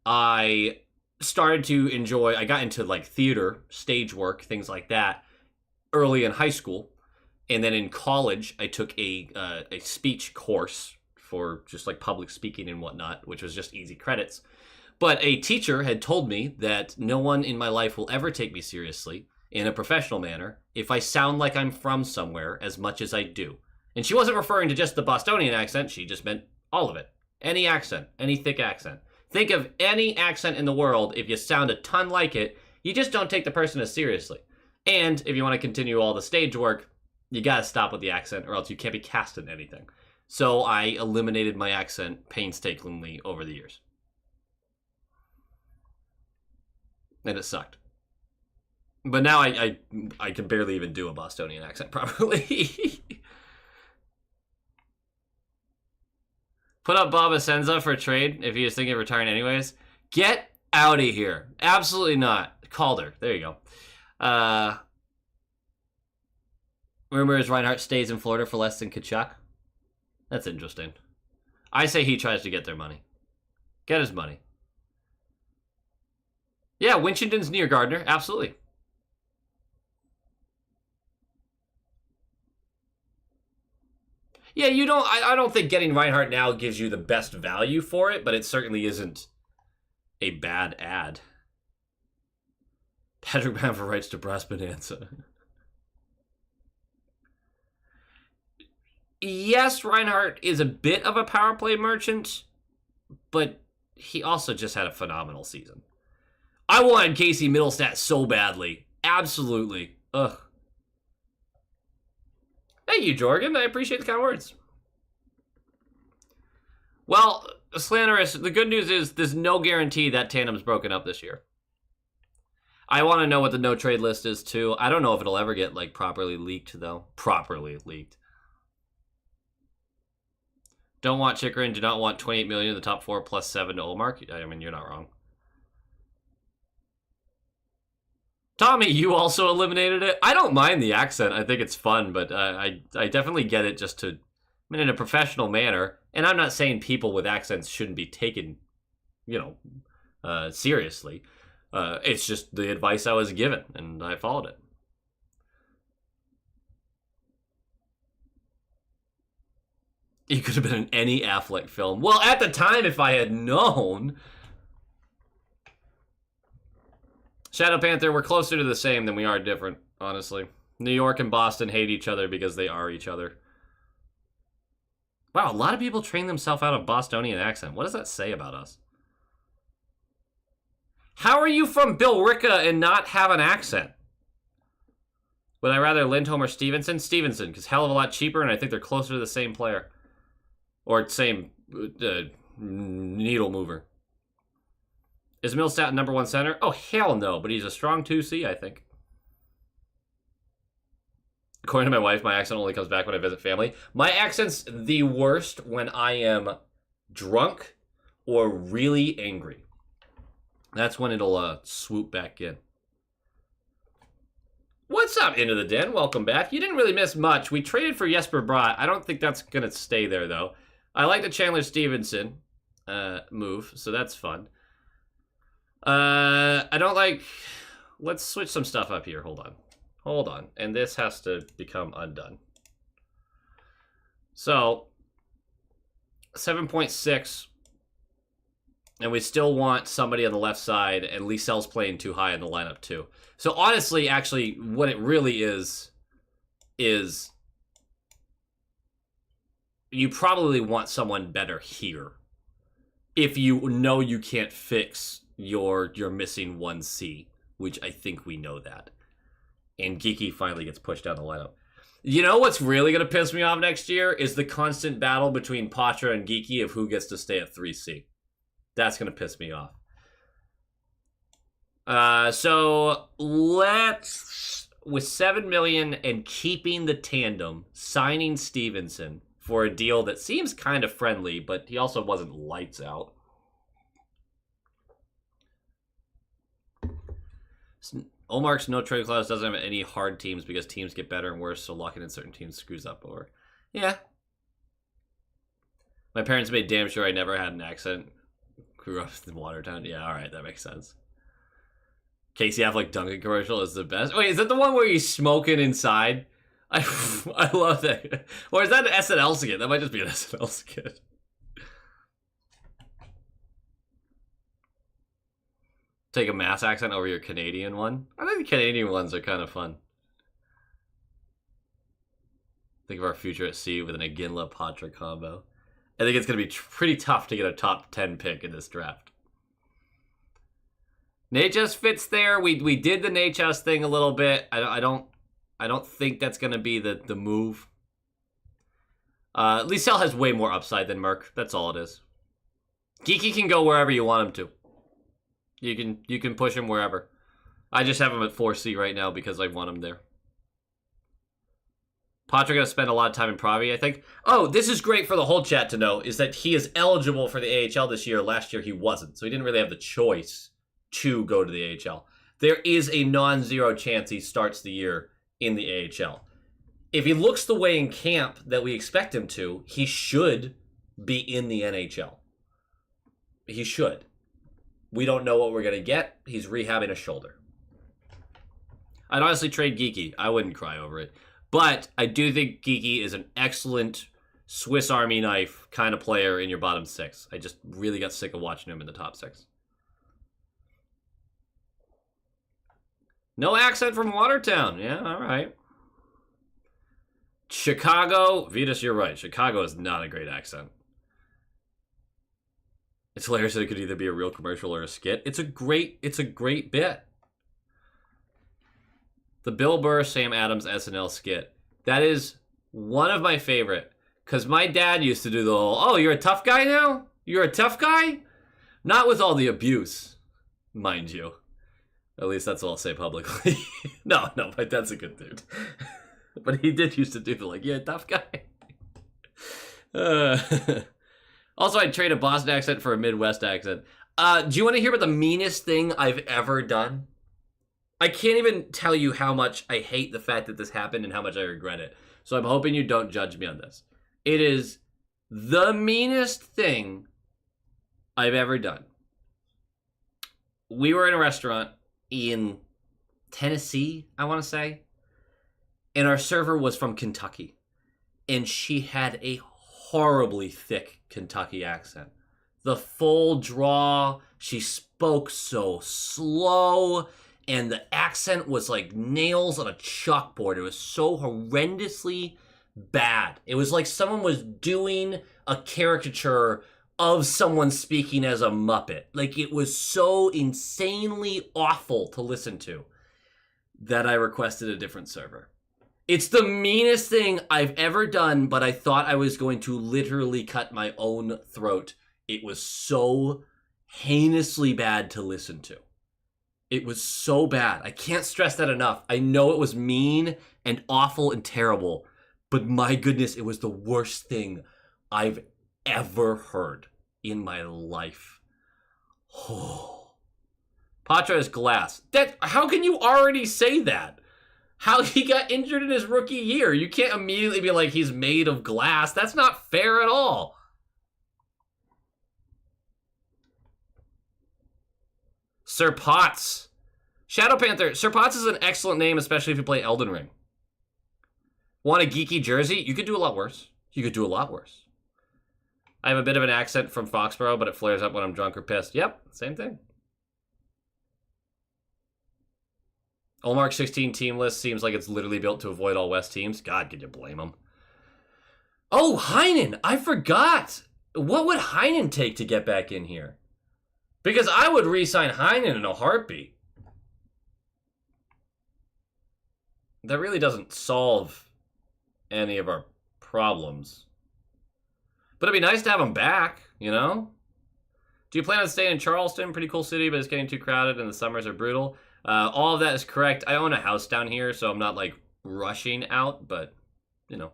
I started to enjoy, I got into like theater, stage work, things like that early in high school. And then in college, I took a speech course for just like public speaking and whatnot, which was just easy credits. But a teacher had told me that no one in my life will ever take me seriously in a professional manner if I sound like I'm from somewhere as much as I do. And she wasn't referring to just the Bostonian accent, she just meant all of it. Any accent, any thick accent. Think of any accent in the world, if you sound a ton like it, you just don't take the person as seriously. And if you want to continue all the stage work, you gotta stop with the accent or else you can't be cast in anything. So I eliminated my accent painstakingly over the years. And it sucked. But now I can barely even do a Bostonian accent properly. Put up Bob Asenza for a trade if he was thinking of retiring anyways. Get out of here. Absolutely not. Calder. There you go. Rumor is Reinhardt stays in Florida for less than Kachuk. That's interesting. I say he tries to get their money. Get his money. Yeah, Winchendon's near Gardner. Absolutely. Yeah, you don't. I don't think getting Reinhardt now gives you the best value for it, but it certainly isn't a bad ad. Patrick Bamford writes to Brass Bonanza. Yes, Reinhardt is a bit of a power play merchant, but he also just had a phenomenal season. I wanted Casey Middlestat so badly. Absolutely. Ugh. Thank you, Jorgen. I appreciate the kind words. Well, Slanderous, the good news is there's no guarantee that tandem's broken up this year. I want to know what the no trade list is, too. I don't know if it'll ever get, like, properly leaked, though. Properly leaked. Don't want Chikrin, do not want 28 million in the top 4 plus 7 to Olmark. I mean, you're not wrong. Tommy, you also eliminated it. I don't mind the accent. I think it's fun, but I definitely get it just to, I mean, in a professional manner. And I'm not saying people with accents shouldn't be taken, you know, seriously. It's just the advice I was given, and I followed it. He could have been in any Affleck film. Well, at the time, if I had known. Shadow Panther, we're closer to the same than we are different, honestly. New York and Boston hate each other because they are each other. Wow, a lot of people train themselves out of Bostonian accent. What does that say about us? How are you from Billerica and not have an accent? Would I rather Lindholm or Stevenson? Stevenson, because hell of a lot cheaper, and I think they're closer to the same player. Or same needle mover. Is Middlestat number 1 center? Oh, hell no, but he's a strong 2C, I think. According to my wife, my accent only comes back when I visit family. My accent's the worst when I am drunk or really angry. That's when it'll swoop back in. What's up, Into the Den? Welcome back. You didn't really miss much. We traded for Jesper Bratt. I don't think that's going to stay there, though. I like the Chandler Stevenson move, so that's fun. I don't like... Let's switch some stuff up here. Hold on. Hold on. And this has to become undone. So, 7.6. And we still want somebody on the left side, and Liesel's playing too high in the lineup, too. So, honestly, actually, what it really is you probably want someone better here. If you know you can't fix your missing 1C, which I think we know that. And Geeky finally gets pushed down the lineup. You know what's really going to piss me off next year is the constant battle between Patra and Geeky of who gets to stay at 3C. That's going to piss me off. So let's, with 7 million and keeping the tandem, signing Stevenson for a deal that seems kind of friendly, but he also wasn't lights out. Olmark's no trade clause doesn't have any hard teams because teams get better and worse, so locking in certain teams screws up over. Yeah. My parents made damn sure I never had an accent. Grew up in Watertown. Yeah, alright, that makes sense. Casey Affleck Duncan commercial is the best. Wait, is that the one where he's smoking inside? I love that. Or is that an SNL skit? That might just be an SNL skit. Take a Mass accent over your Canadian one. I think the Canadian ones are kind of fun. Think of our future at sea with an Aginla Patra combo. I think it's going to be pretty tough to get a top 10 pick in this draft. Nachos fits there. We did the Nachos thing a little bit. I don't think that's going to be the move. Liesel has way more upside than Merc. That's all it is. Geeky can go wherever you want him to. You can push him wherever. I just have him at 4C right now because I want him there. Patra going to spend a lot of time in Pravi, I think. Oh, this is great for the whole chat to know, is that he is eligible for the AHL this year. Last year he wasn't, so he didn't really have the choice to go to the AHL. There is a non-zero chance he starts the year in the AHL. If he looks the way in camp that we expect him to, he should be in the NHL. He should. We don't know what we're going to get. He's rehabbing a shoulder. I'd honestly trade Geeky. I wouldn't cry over it. But I do think Geeky is an excellent Swiss Army knife kind of player in your bottom 6. I just really got sick of watching him in the top 6. No accent from Watertown. Yeah, all right. Chicago. Vitas, you're right. Chicago is not a great accent. It's hilarious that it could either be a real commercial or a skit. It's a great bit. The Bill Burr, Sam Adams SNL skit. That is one of my favorite. Because my dad used to do the whole, oh, you're a tough guy now? You're a tough guy? Not with all the abuse, mind you. At least that's all I'll say publicly. No, my dad's a good dude. But he did used to do the, like, you're a tough guy. Also, I'd trade a Boston accent for a Midwest accent. Do you want to hear about the meanest thing I've ever done? I can't even tell you how much I hate the fact that this happened and how much I regret it. So I'm hoping you don't judge me on this. It is the meanest thing I've ever done. We were in a restaurant in Tennessee, I want to say. And our server was from Kentucky. And she had a horribly thick Kentucky accent. The full draw, she spoke so slow, and the accent was like nails on a chalkboard. It was so horrendously bad. It was like someone was doing a caricature of someone speaking as a Muppet. Like, it was so insanely awful to listen to that I requested a different server. It's the meanest thing I've ever done, but I thought I was going to literally cut my own throat. It was so heinously bad to listen to. It was so bad. I can't stress that enough. I know it was mean and awful and terrible, but my goodness, it was the worst thing I've ever heard in my life. Oh. Patra is glass. How can you already say that? How he got injured in his rookie year. You can't immediately be like, he's made of glass. That's not fair at all. Sir Potts. Shadow Panther. Sir Potts is an excellent name, especially if you play Elden Ring. Want a geeky jersey? You could do a lot worse. I have a bit of an accent from Foxborough, but it flares up when I'm drunk or pissed. Yep, same thing. Olmark 16 team list seems like it's literally built to avoid all West teams. God, could you blame him? Oh, Heinen! I forgot! What would Heinen take to get back in here? Because I would re-sign Heinen in a heartbeat. That really doesn't solve any of our problems. But it'd be nice to have him back, you know? Do you plan on staying in Charleston? Pretty cool city, but it's getting too crowded and the summers are brutal. All of that is correct. I own a house down here, so I'm not, like, rushing out, but, you know.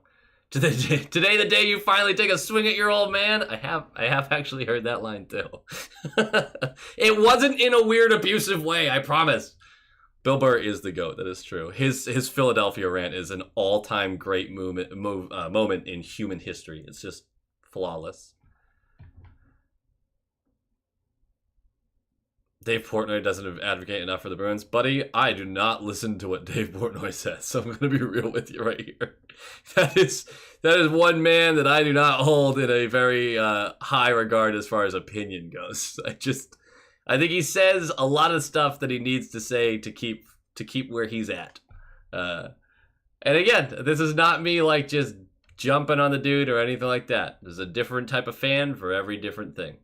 Today, the day you finally take a swing at your old man. I have actually heard that line, too. It wasn't in a weird, abusive way, I promise. Bill Burr is the GOAT, that is true. His Philadelphia rant is an all-time great moment in human history. It's just flawless. Dave Portnoy doesn't advocate enough for the Bruins. Buddy, I do not listen to what Dave Portnoy says, so I'm going to be real with you right here. That is one man that I do not hold in a very high regard as far as opinion goes. I think he says a lot of stuff that he needs to say to keep where he's at. And again, this is not me like just jumping on the dude or anything like that. There's a different type of fan for every different thing.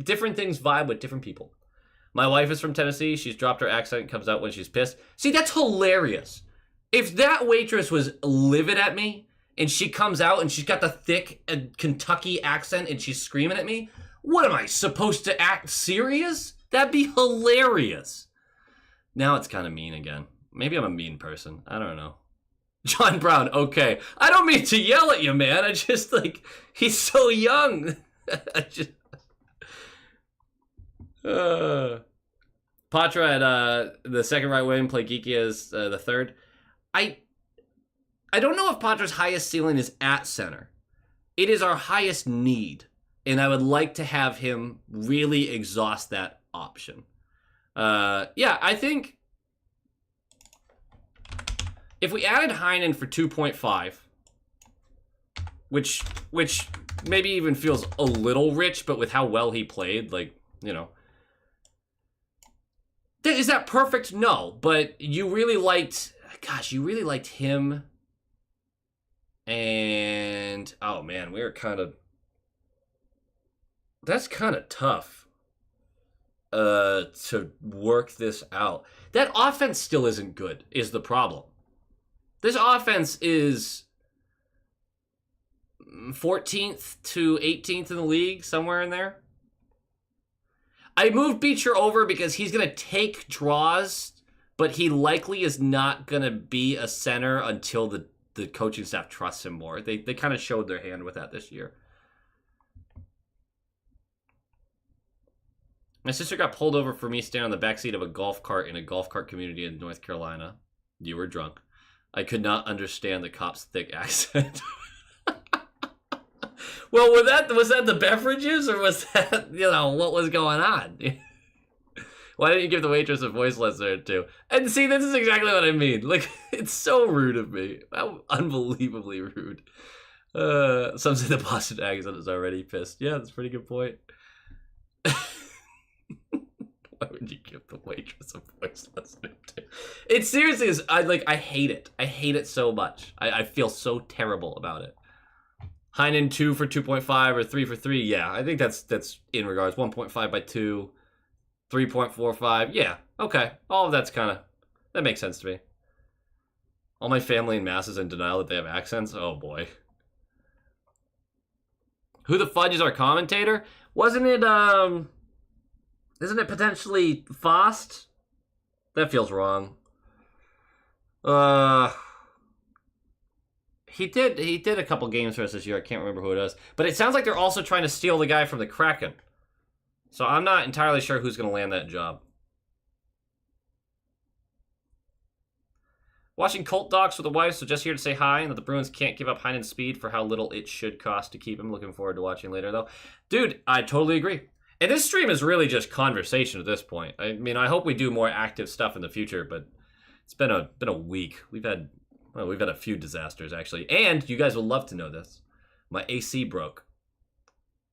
Different things vibe with different people. My wife is from Tennessee. She's dropped her accent, comes out when she's pissed. See, that's hilarious. If that waitress was livid at me and she comes out and she's got the thick Kentucky accent and she's screaming at me, what am I supposed to act serious? That'd be hilarious. Now it's kind of mean again. Maybe I'm a mean person. I don't know. John Brown, okay. I don't mean to yell at you, man. I just, like, he's so young. Patra at the second right wing, play Geeky as the third. I don't know if Patra's highest ceiling is at center. It is our highest need. And I would like to have him really exhaust that option. Yeah, I think if we added Heinen for 2.5, which maybe even feels a little rich, but with how well he played, like, you know. Is that perfect? No, but you really liked, gosh, you really liked him. And, oh man, we were kind of, that's kind of tough to work this out. That offense still isn't good, is the problem. This offense is 14th to 18th in the league, somewhere in there. I moved Beecher over because he's going to take draws, but he likely is not going to be a center until the coaching staff trusts him more. They kind of showed their hand with that this year. My sister got pulled over for me standing on the backseat of a golf cart in a golf cart community in North Carolina. You were drunk. I could not understand the cop's thick accent. Well, was that the beverages, or was that, you know, what was going on? Why didn't you give the waitress a voice lesson or two? And see, this is exactly what I mean. Like, it's so rude of me. How unbelievably rude. Some say the Boston accent is already pissed. Yeah, that's a pretty good point. Why would you give the waitress a voice lesson or two? It seriously is. I hate it. I hate it so much. I feel so terrible about it. Heinen 2 for 2.5 or 3 for 3. Yeah, I think that's in regards. 1.5 by 2, 3.45. Yeah, okay. All of that's that makes sense to me. All my family in Mass is in denial that they have accents. Oh boy. Who the fudge is our commentator? Isn't it potentially Fost? That feels wrong. He did a couple games for us this year. I can't remember who it is. But it sounds like they're also trying to steal the guy from the Kraken. So I'm not entirely sure who's going to land that job. Watching Colt Docs with the wife, so just here to say hi, and that the Bruins can't give up Heinen's speed for how little it should cost to keep him. Looking forward to watching later, though. Dude, I totally agree. And this stream is really just conversation at this point. I mean, I hope we do more active stuff in the future, but it's been a week. We've had a few disasters, actually. And you guys will love to know this. My AC broke.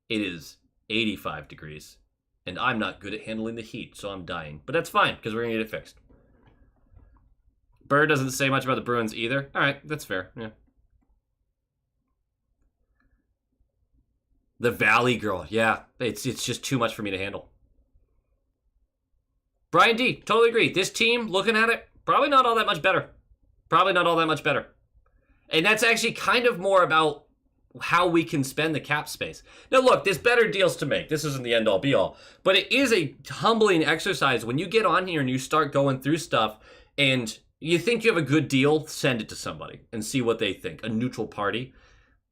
It is 85 degrees. And I'm not good at handling the heat, so I'm dying. But that's fine, because we're going to get it fixed. Bird doesn't say much about the Bruins either. All right, that's fair. Yeah. The Valley Girl. Yeah, it's just too much for me to handle. Brian D, totally agree. This team, looking at it, probably not all that much better. Probably not all that much better. And that's actually kind of more about how we can spend the cap space. Now, look, there's better deals to make. This isn't the end-all, be-all. But it is a humbling exercise when you get on here and you start going through stuff and you think you have a good deal, send it to somebody and see what they think. A neutral party.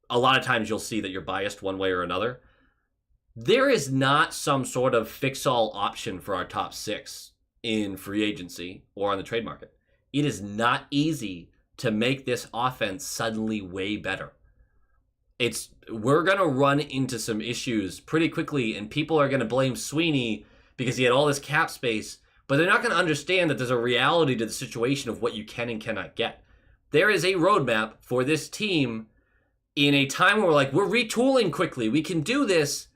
A lot of times you'll see that you're biased one way or another. There is not some sort of fix-all option for our top 6 in free agency or on the trade market. It is not easy to make this offense suddenly way better. We're going to run into some issues pretty quickly, and people are going to blame Sweeney because he had all this cap space, but they're not going to understand that there's a reality to the situation of what you can and cannot get. There is a roadmap for this team in a time where we're retooling quickly. We can do this.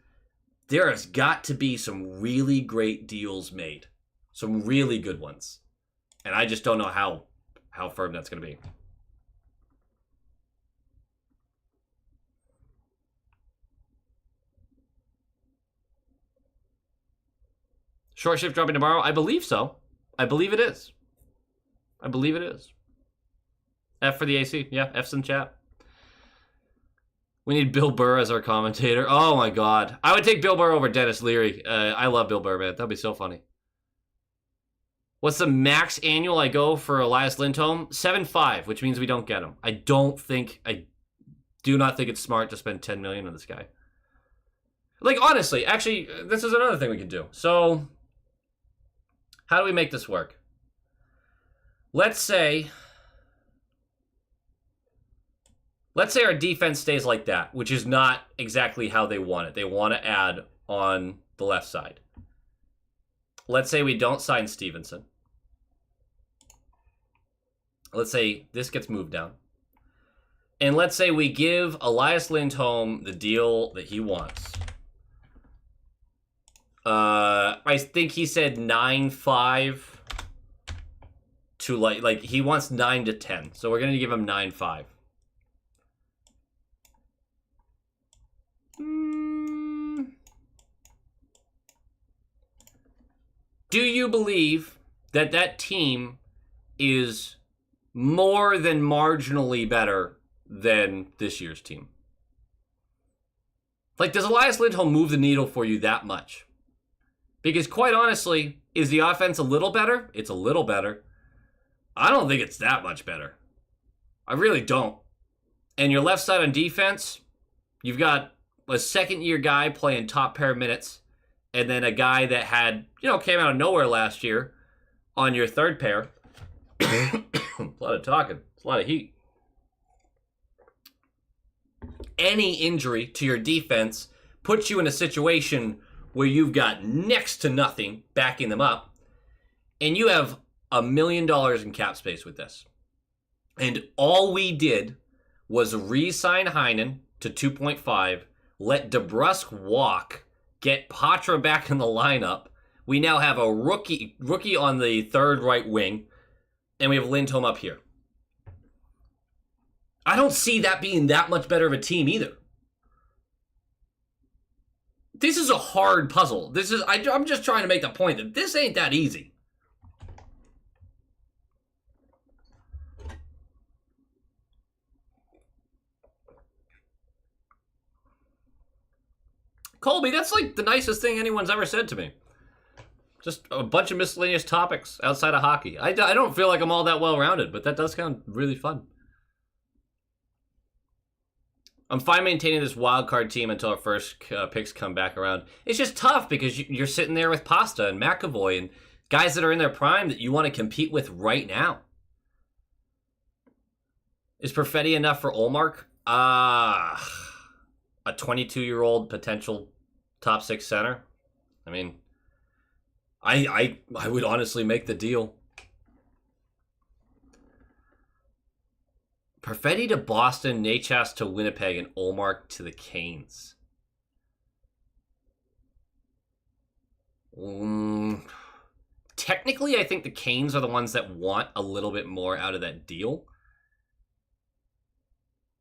There has got to be some really great deals made. Some really good ones. And I just don't know how firm that's going to be. Short shift dropping tomorrow? I believe so. I believe it is. I believe it is. F for the AC. Yeah, F's in chat. We need Bill Burr as our commentator. Oh my god. I would take Bill Burr over Dennis Leary. I love Bill Burr, man. That'd be so funny. What's the max annual I go for Elias Lindholm? 7.5, which means we don't get him. I do not think it's smart to spend $10 million on this guy. Like, honestly, actually, this is another thing we can do. So, how do we make this work? Let's say Let's say our defense stays like that, which is not exactly how they want it. They want to add on the left side. Let's say we don't sign Stevenson. Let's say this gets moved down. And let's say we give Elias Lindholm the deal that he wants. I think he said 9.5 to like he wants 9 to 10. So we're going to give him 9.5. Do you believe that that team is more than marginally better than this year's team? Like, does Elias Lindholm move the needle for you that much? Because quite honestly, is the offense a little better? It's a little better. I don't think it's that much better. I really don't. And your left side on defense, you've got a second-year guy playing top pair minutes, and then a guy that had, came out of nowhere last year on your third pair. A lot of talking. It's a lot of heat. Any injury to your defense puts you in a situation where you've got next to nothing backing them up, and you have $1 million in cap space with this. And all we did was re-sign Heinen to 2.5, let DeBrusk walk, get Patra back in the lineup. We now have a rookie on the third right wing, and we have Lindholm up here. I don't see that being that much better of a team either. This is a hard puzzle. I'm just trying to make the point that this ain't that easy. Colby, that's like the nicest thing anyone's ever said to me. Just a bunch of miscellaneous topics outside of hockey. I don't feel like I'm all that well-rounded, but that does sound really fun. I'm fine maintaining this wild card team until our first picks come back around. It's just tough because you're sitting there with Pasta and McAvoy and guys that are in their prime that you want to compete with right now. Is Perfetti enough for Olmark? A 22-year-old potential top 6 center. I mean, I would honestly make the deal. Perfetti to Boston, Nachas to Winnipeg, and Olmark to the Canes. Technically, I think the Canes are the ones that want a little bit more out of that deal.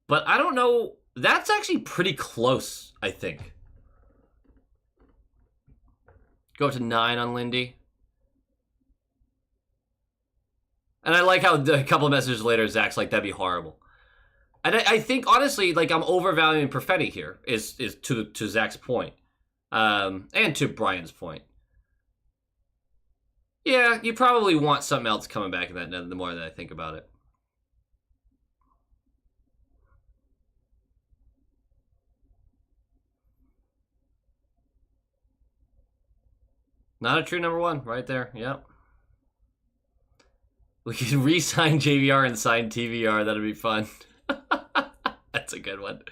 But I don't know. That's actually pretty close, I think. Go up to 9 on Lindy. And I like how a couple of messages later, Zach's like, that'd be horrible. And I think, honestly, like, I'm overvaluing Perfetti here, is to Zach's point. And to Brian's point. Yeah, you probably want something else coming back in that net the more that I think about it. Not a true number 1, right there, yep. We can re-sign JVR and sign TVR. That'd be fun. That's a good one.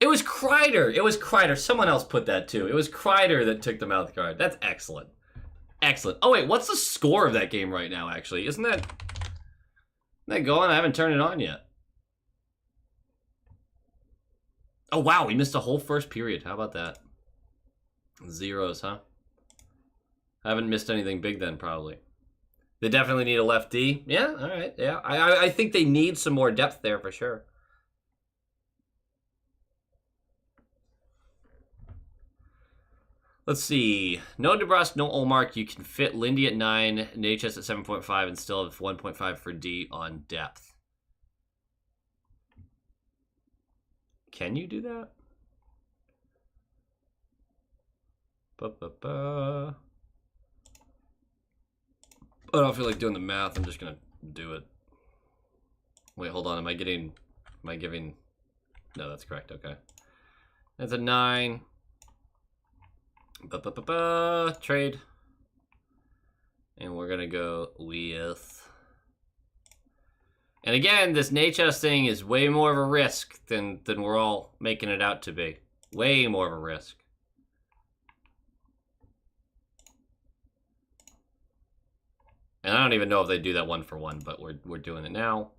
It was Kreider. It was Kreider. Someone else put that too. It was Kreider that took the mouth guard. That's excellent. Excellent. Oh, wait. What's the score of that game right now, actually? Isn't that going? I haven't turned it on yet. Oh, wow. We missed a whole first period. How about that? Zeros, huh? I haven't missed anything big then, probably. They definitely need a left D. Yeah, all right. Yeah, I think they need some more depth there for sure. Let's see. No DeBrusk, no Olmark. You can fit Lindy at 9, Nachas at 7.5, and still have 1.5 for D on depth. Can you do that? I don't feel like doing the math. I'm just going to do it. Wait, hold on. Am I giving... No, that's correct. Okay. That's a 9. Trade. And we're going to go with... And again, this Nachos thing is way more of a risk than we're all making it out to be. Way more of a risk. And I don't even know if they do that 1-for-1, but we're doing it now.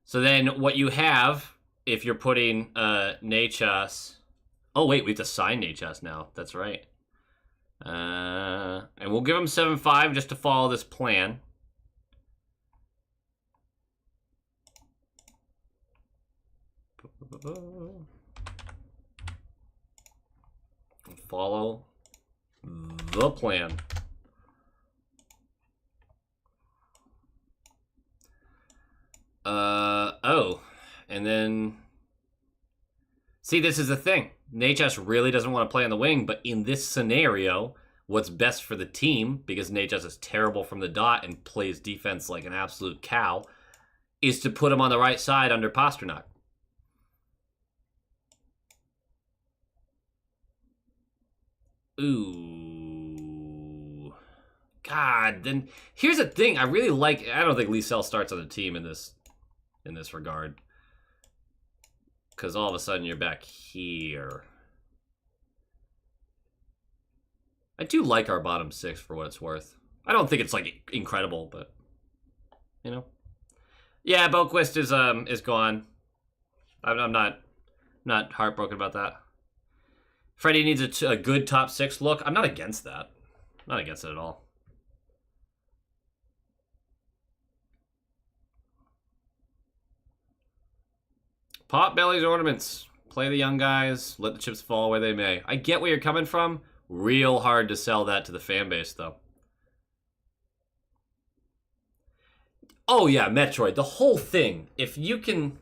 So then what you have, if you're putting Nachos... Oh, wait, we have to sign Nachos now. That's right. And we'll give him 7-5 just to follow this plan. Follow the plan. Oh, and then... See, this is the thing. Nachos really doesn't want to play on the wing, but in this scenario, what's best for the team, because Nachos is terrible from the dot and plays defense like an absolute cow, is to put him on the right side under Pasternak. Ooh. God, then here's the thing. I really like... I don't think Liesel starts on the team in this regard. Because all of a sudden you're back here. I do like our bottom six for what it's worth. I don't think it's like incredible, but you know. Yeah, Boquist is gone. I'm not heartbroken about that. Freddie needs a good top six look. I'm not against that. Not against it at all. Pot bellies, ornaments. Play the young guys. Let the chips fall where they may. I get where you're coming from. Real hard to sell that to the fan base, though. Oh, yeah, Metroid. The whole thing. If you can...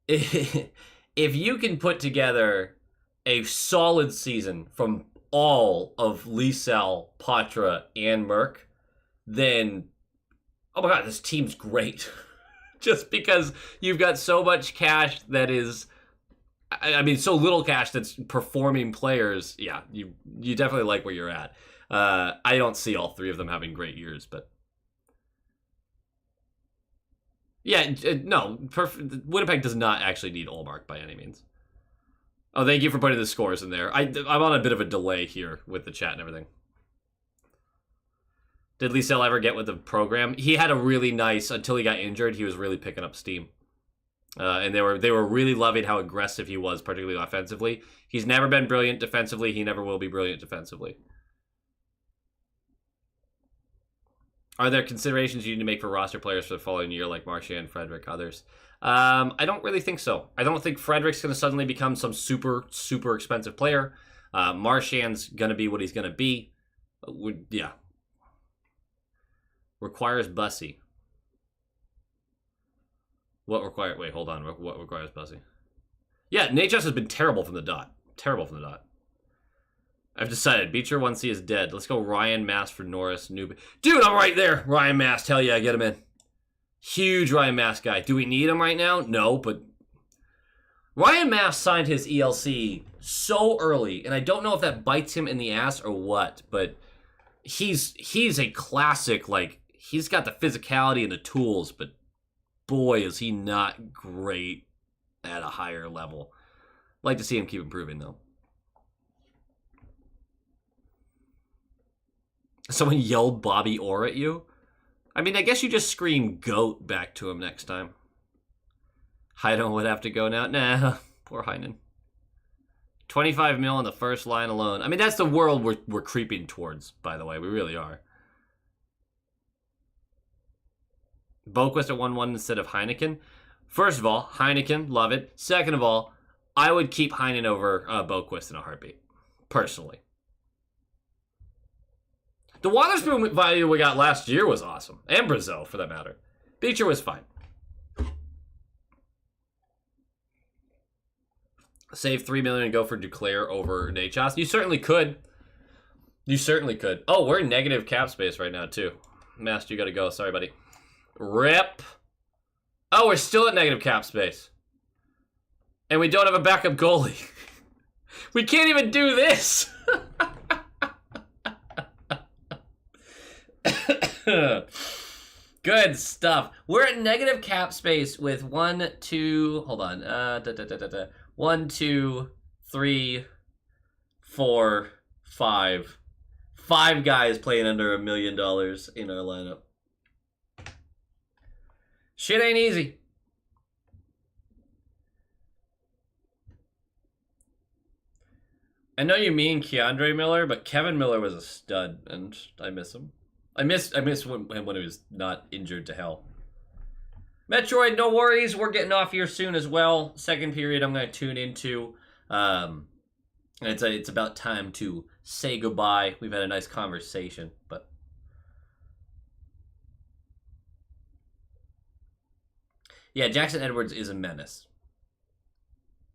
if you can put together a solid season from all of Liesel, Patra, and Merc, then... Oh my god, this team's great. Just because you've got so much cash that is... I mean, so little cash that's performing players. Yeah, you definitely like where you're at. I don't see all three of them having great years, but... Yeah, no, Winnipeg does not actually need Ullmark by any means. Oh, thank you for putting the scores in there. I'm on a bit of a delay here with the chat and everything. Did Liesel ever get with the program? He had a really nice, until he got injured, he was really picking up steam. And they were really loving how aggressive he was, particularly offensively. He's never been brilliant defensively. He never will be brilliant defensively. Are there considerations you need to make for roster players for the following year, like Marchand, Frederick, others? I don't really think so. I don't think Frederick's going to suddenly become some super, super expensive player. Marchand's going to be what he's going to be. Yeah. Requires Bussy. What requires... Wait, hold on. What requires Bussy? Yeah, Nachos has been terrible from the dot. Terrible from the dot. I've decided. Beecher 1C is dead. Let's go Ryan Mast for Norris. Dude, I'm right there. Ryan Mast. Hell yeah, get him in. Huge Ryan Mast guy. Do we need him right now? No, but... Ryan Mast signed his ELC so early, and I don't know if that bites him in the ass or what, but he's a classic, like, he's got the physicality and the tools, but boy, is he not great at a higher level. Like to see him keep improving, though. Someone yelled Bobby Orr at you? I mean, I guess you just scream GOAT back to him next time. Heidon would have to go now. Nah, poor Heinen. 25 mil on the first line alone. I mean, that's the world we're creeping towards, by the way. We really are. Boquist at 1-1 instead of Heineken. First of all, Heineken, love it. Second of all, I would keep Heinen over Boquist in a heartbeat. Personally. The Waterspoon value we got last year was awesome. And Brazeau, for that matter. Beecher was fine. Save $3 million and go for Duclair over Nachos. You certainly could. You certainly could. Oh, we're in negative cap space right now, too. Master, you gotta go. Sorry, buddy. Rip. Oh, we're still at negative cap space. And we don't have a backup goalie. We can't even do this. Good stuff. We're at negative cap space with 1, 2, hold on. 1, 2, 3, 4, 5. 5 guys playing under $1 million in our lineup. Shit ain't easy. I know you mean Keandre Miller, but Kevin Miller was a stud, and I miss him. I miss him when he was not injured to hell. Metroid, no worries. We're getting off here soon as well. Second period I'm going to tune into. It's about time to say goodbye. We've had a nice conversation, but... Yeah, Jackson Edwards is a menace.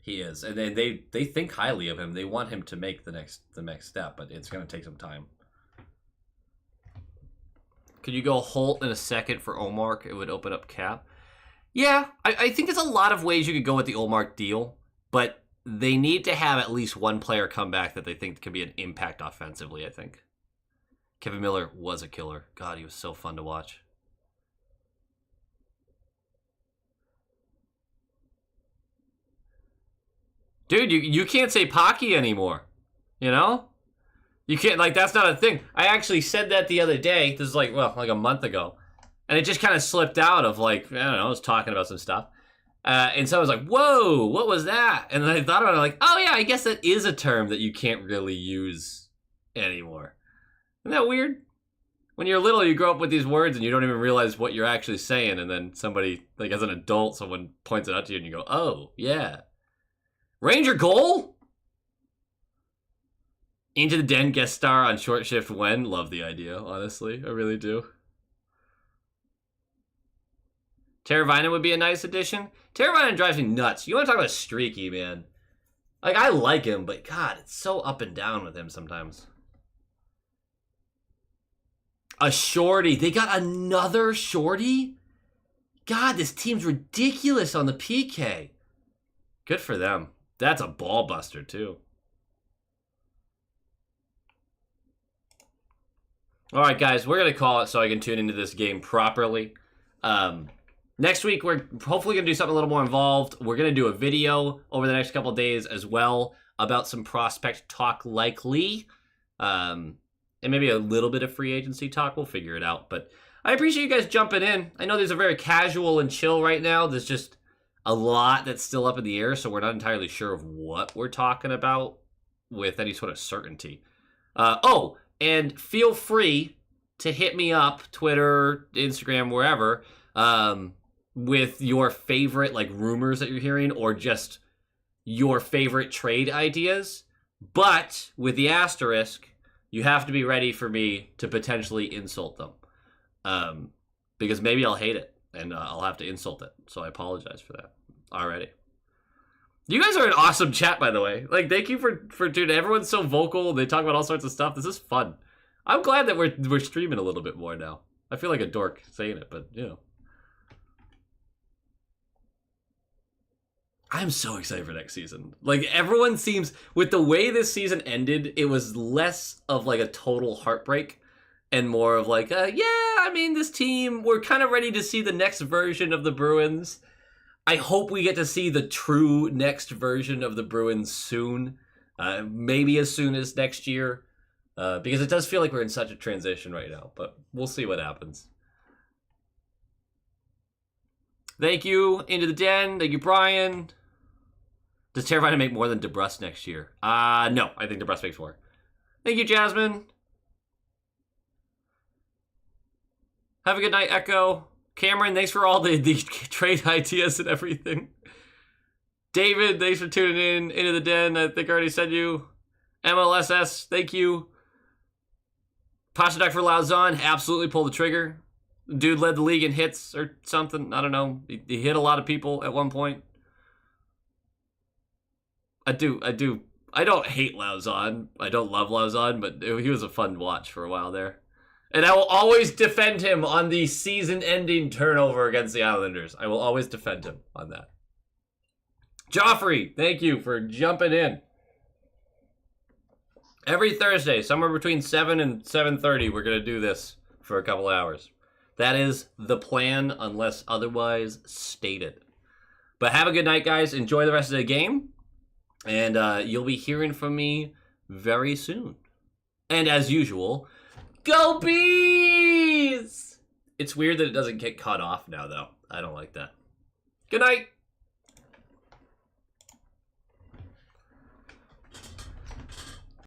He is. And they think highly of him. They want him to make the next step, but it's going to take some time. Could you go Holt in a second for Omar? It would open up cap. Yeah, I think there's a lot of ways you could go with the Omar deal, but they need to have at least one player come back that they think could be an impact offensively, I think. Kevin Miller was a killer. God, he was so fun to watch. Dude, you can't say Pocky anymore, you know? You can't, like, that's not a thing. I actually said that the other day. This is like a month ago. And it just kind of slipped out of, like, I don't know, I was talking about some stuff. And so I was like, whoa, what was that? And then I thought about it, like, oh yeah, I guess that is a term that you can't really use anymore. Isn't that weird? When you're little, you grow up with these words and you don't even realize what you're actually saying. And then somebody, like as an adult, someone points it out to you and you go, oh, yeah. Ranger goal? Into the Den guest star on Short Shift when? Love the idea, honestly. I really do. Teravainen would be a nice addition. Teravainen drives me nuts. You want to talk about streaky, man. Like, I like him, but God, it's so up and down with him sometimes. A shorty. They got another shorty? God, this team's ridiculous on the PK. Good for them. That's a ball buster, too. All right, guys, we're going to call it so I can tune into this game properly. Next week, we're hopefully going to do something a little more involved. We're going to do a video over the next couple of days as well about some prospect talk likely. And maybe a little bit of free agency talk. We'll figure it out. But I appreciate you guys jumping in. I know these are very casual and chill right now. There's just a lot that's still up in the air, so we're not entirely sure of what we're talking about with any sort of certainty. And feel free to hit me up, Twitter, Instagram, wherever, with your favorite like rumors that you're hearing or just your favorite trade ideas. But with the asterisk, you have to be ready for me to potentially insult them. Because maybe I'll hate it and I'll have to insult it. So I apologize for that already. You guys are an awesome chat, by the way. Like, thank you for dude. Everyone's so vocal. They talk about all sorts of stuff. This is fun. I'm glad that we're streaming a little bit more now. I feel like a dork saying it, but you know. I'm so excited for next season. Like, everyone seems, with the way this season ended, it was less of like a total heartbreak and more of like, yeah, I mean, this team, we're kind of ready to see the next version of the Bruins. I hope we get to see the true next version of the Bruins soon. Maybe as soon as next year. Because it does feel like we're in such a transition right now. But we'll see what happens. Thank you, Into the Den. Thank you, Brian. Does Teravainen make more than DeBrusque next year? No, I think DeBrusque makes more. Thank you, Jasmine. Have a good night, Echo. Cameron, thanks for all the trade ideas and everything. David, thanks for tuning in. Into the Den, I think I already said you. MLSS, thank you. Pasternak for Lauzon, absolutely pull the trigger. Dude led the league in hits or something. I don't know. He hit a lot of people at one point. I do. I don't hate Lauzon. I don't love Lauzon, but he was a fun watch for a while there. And I will always defend him on the season-ending turnover against the Islanders. I will always defend him on that. Joffrey, thank you for jumping in. Every Thursday, somewhere between 7 and 7:30, we're going to do this for a couple hours. That is the plan unless otherwise stated. But have a good night, guys. Enjoy the rest of the game. And you'll be hearing from me very soon. And as usual, go Bees! It's weird that it doesn't get cut off now, though. I don't like that. Good night.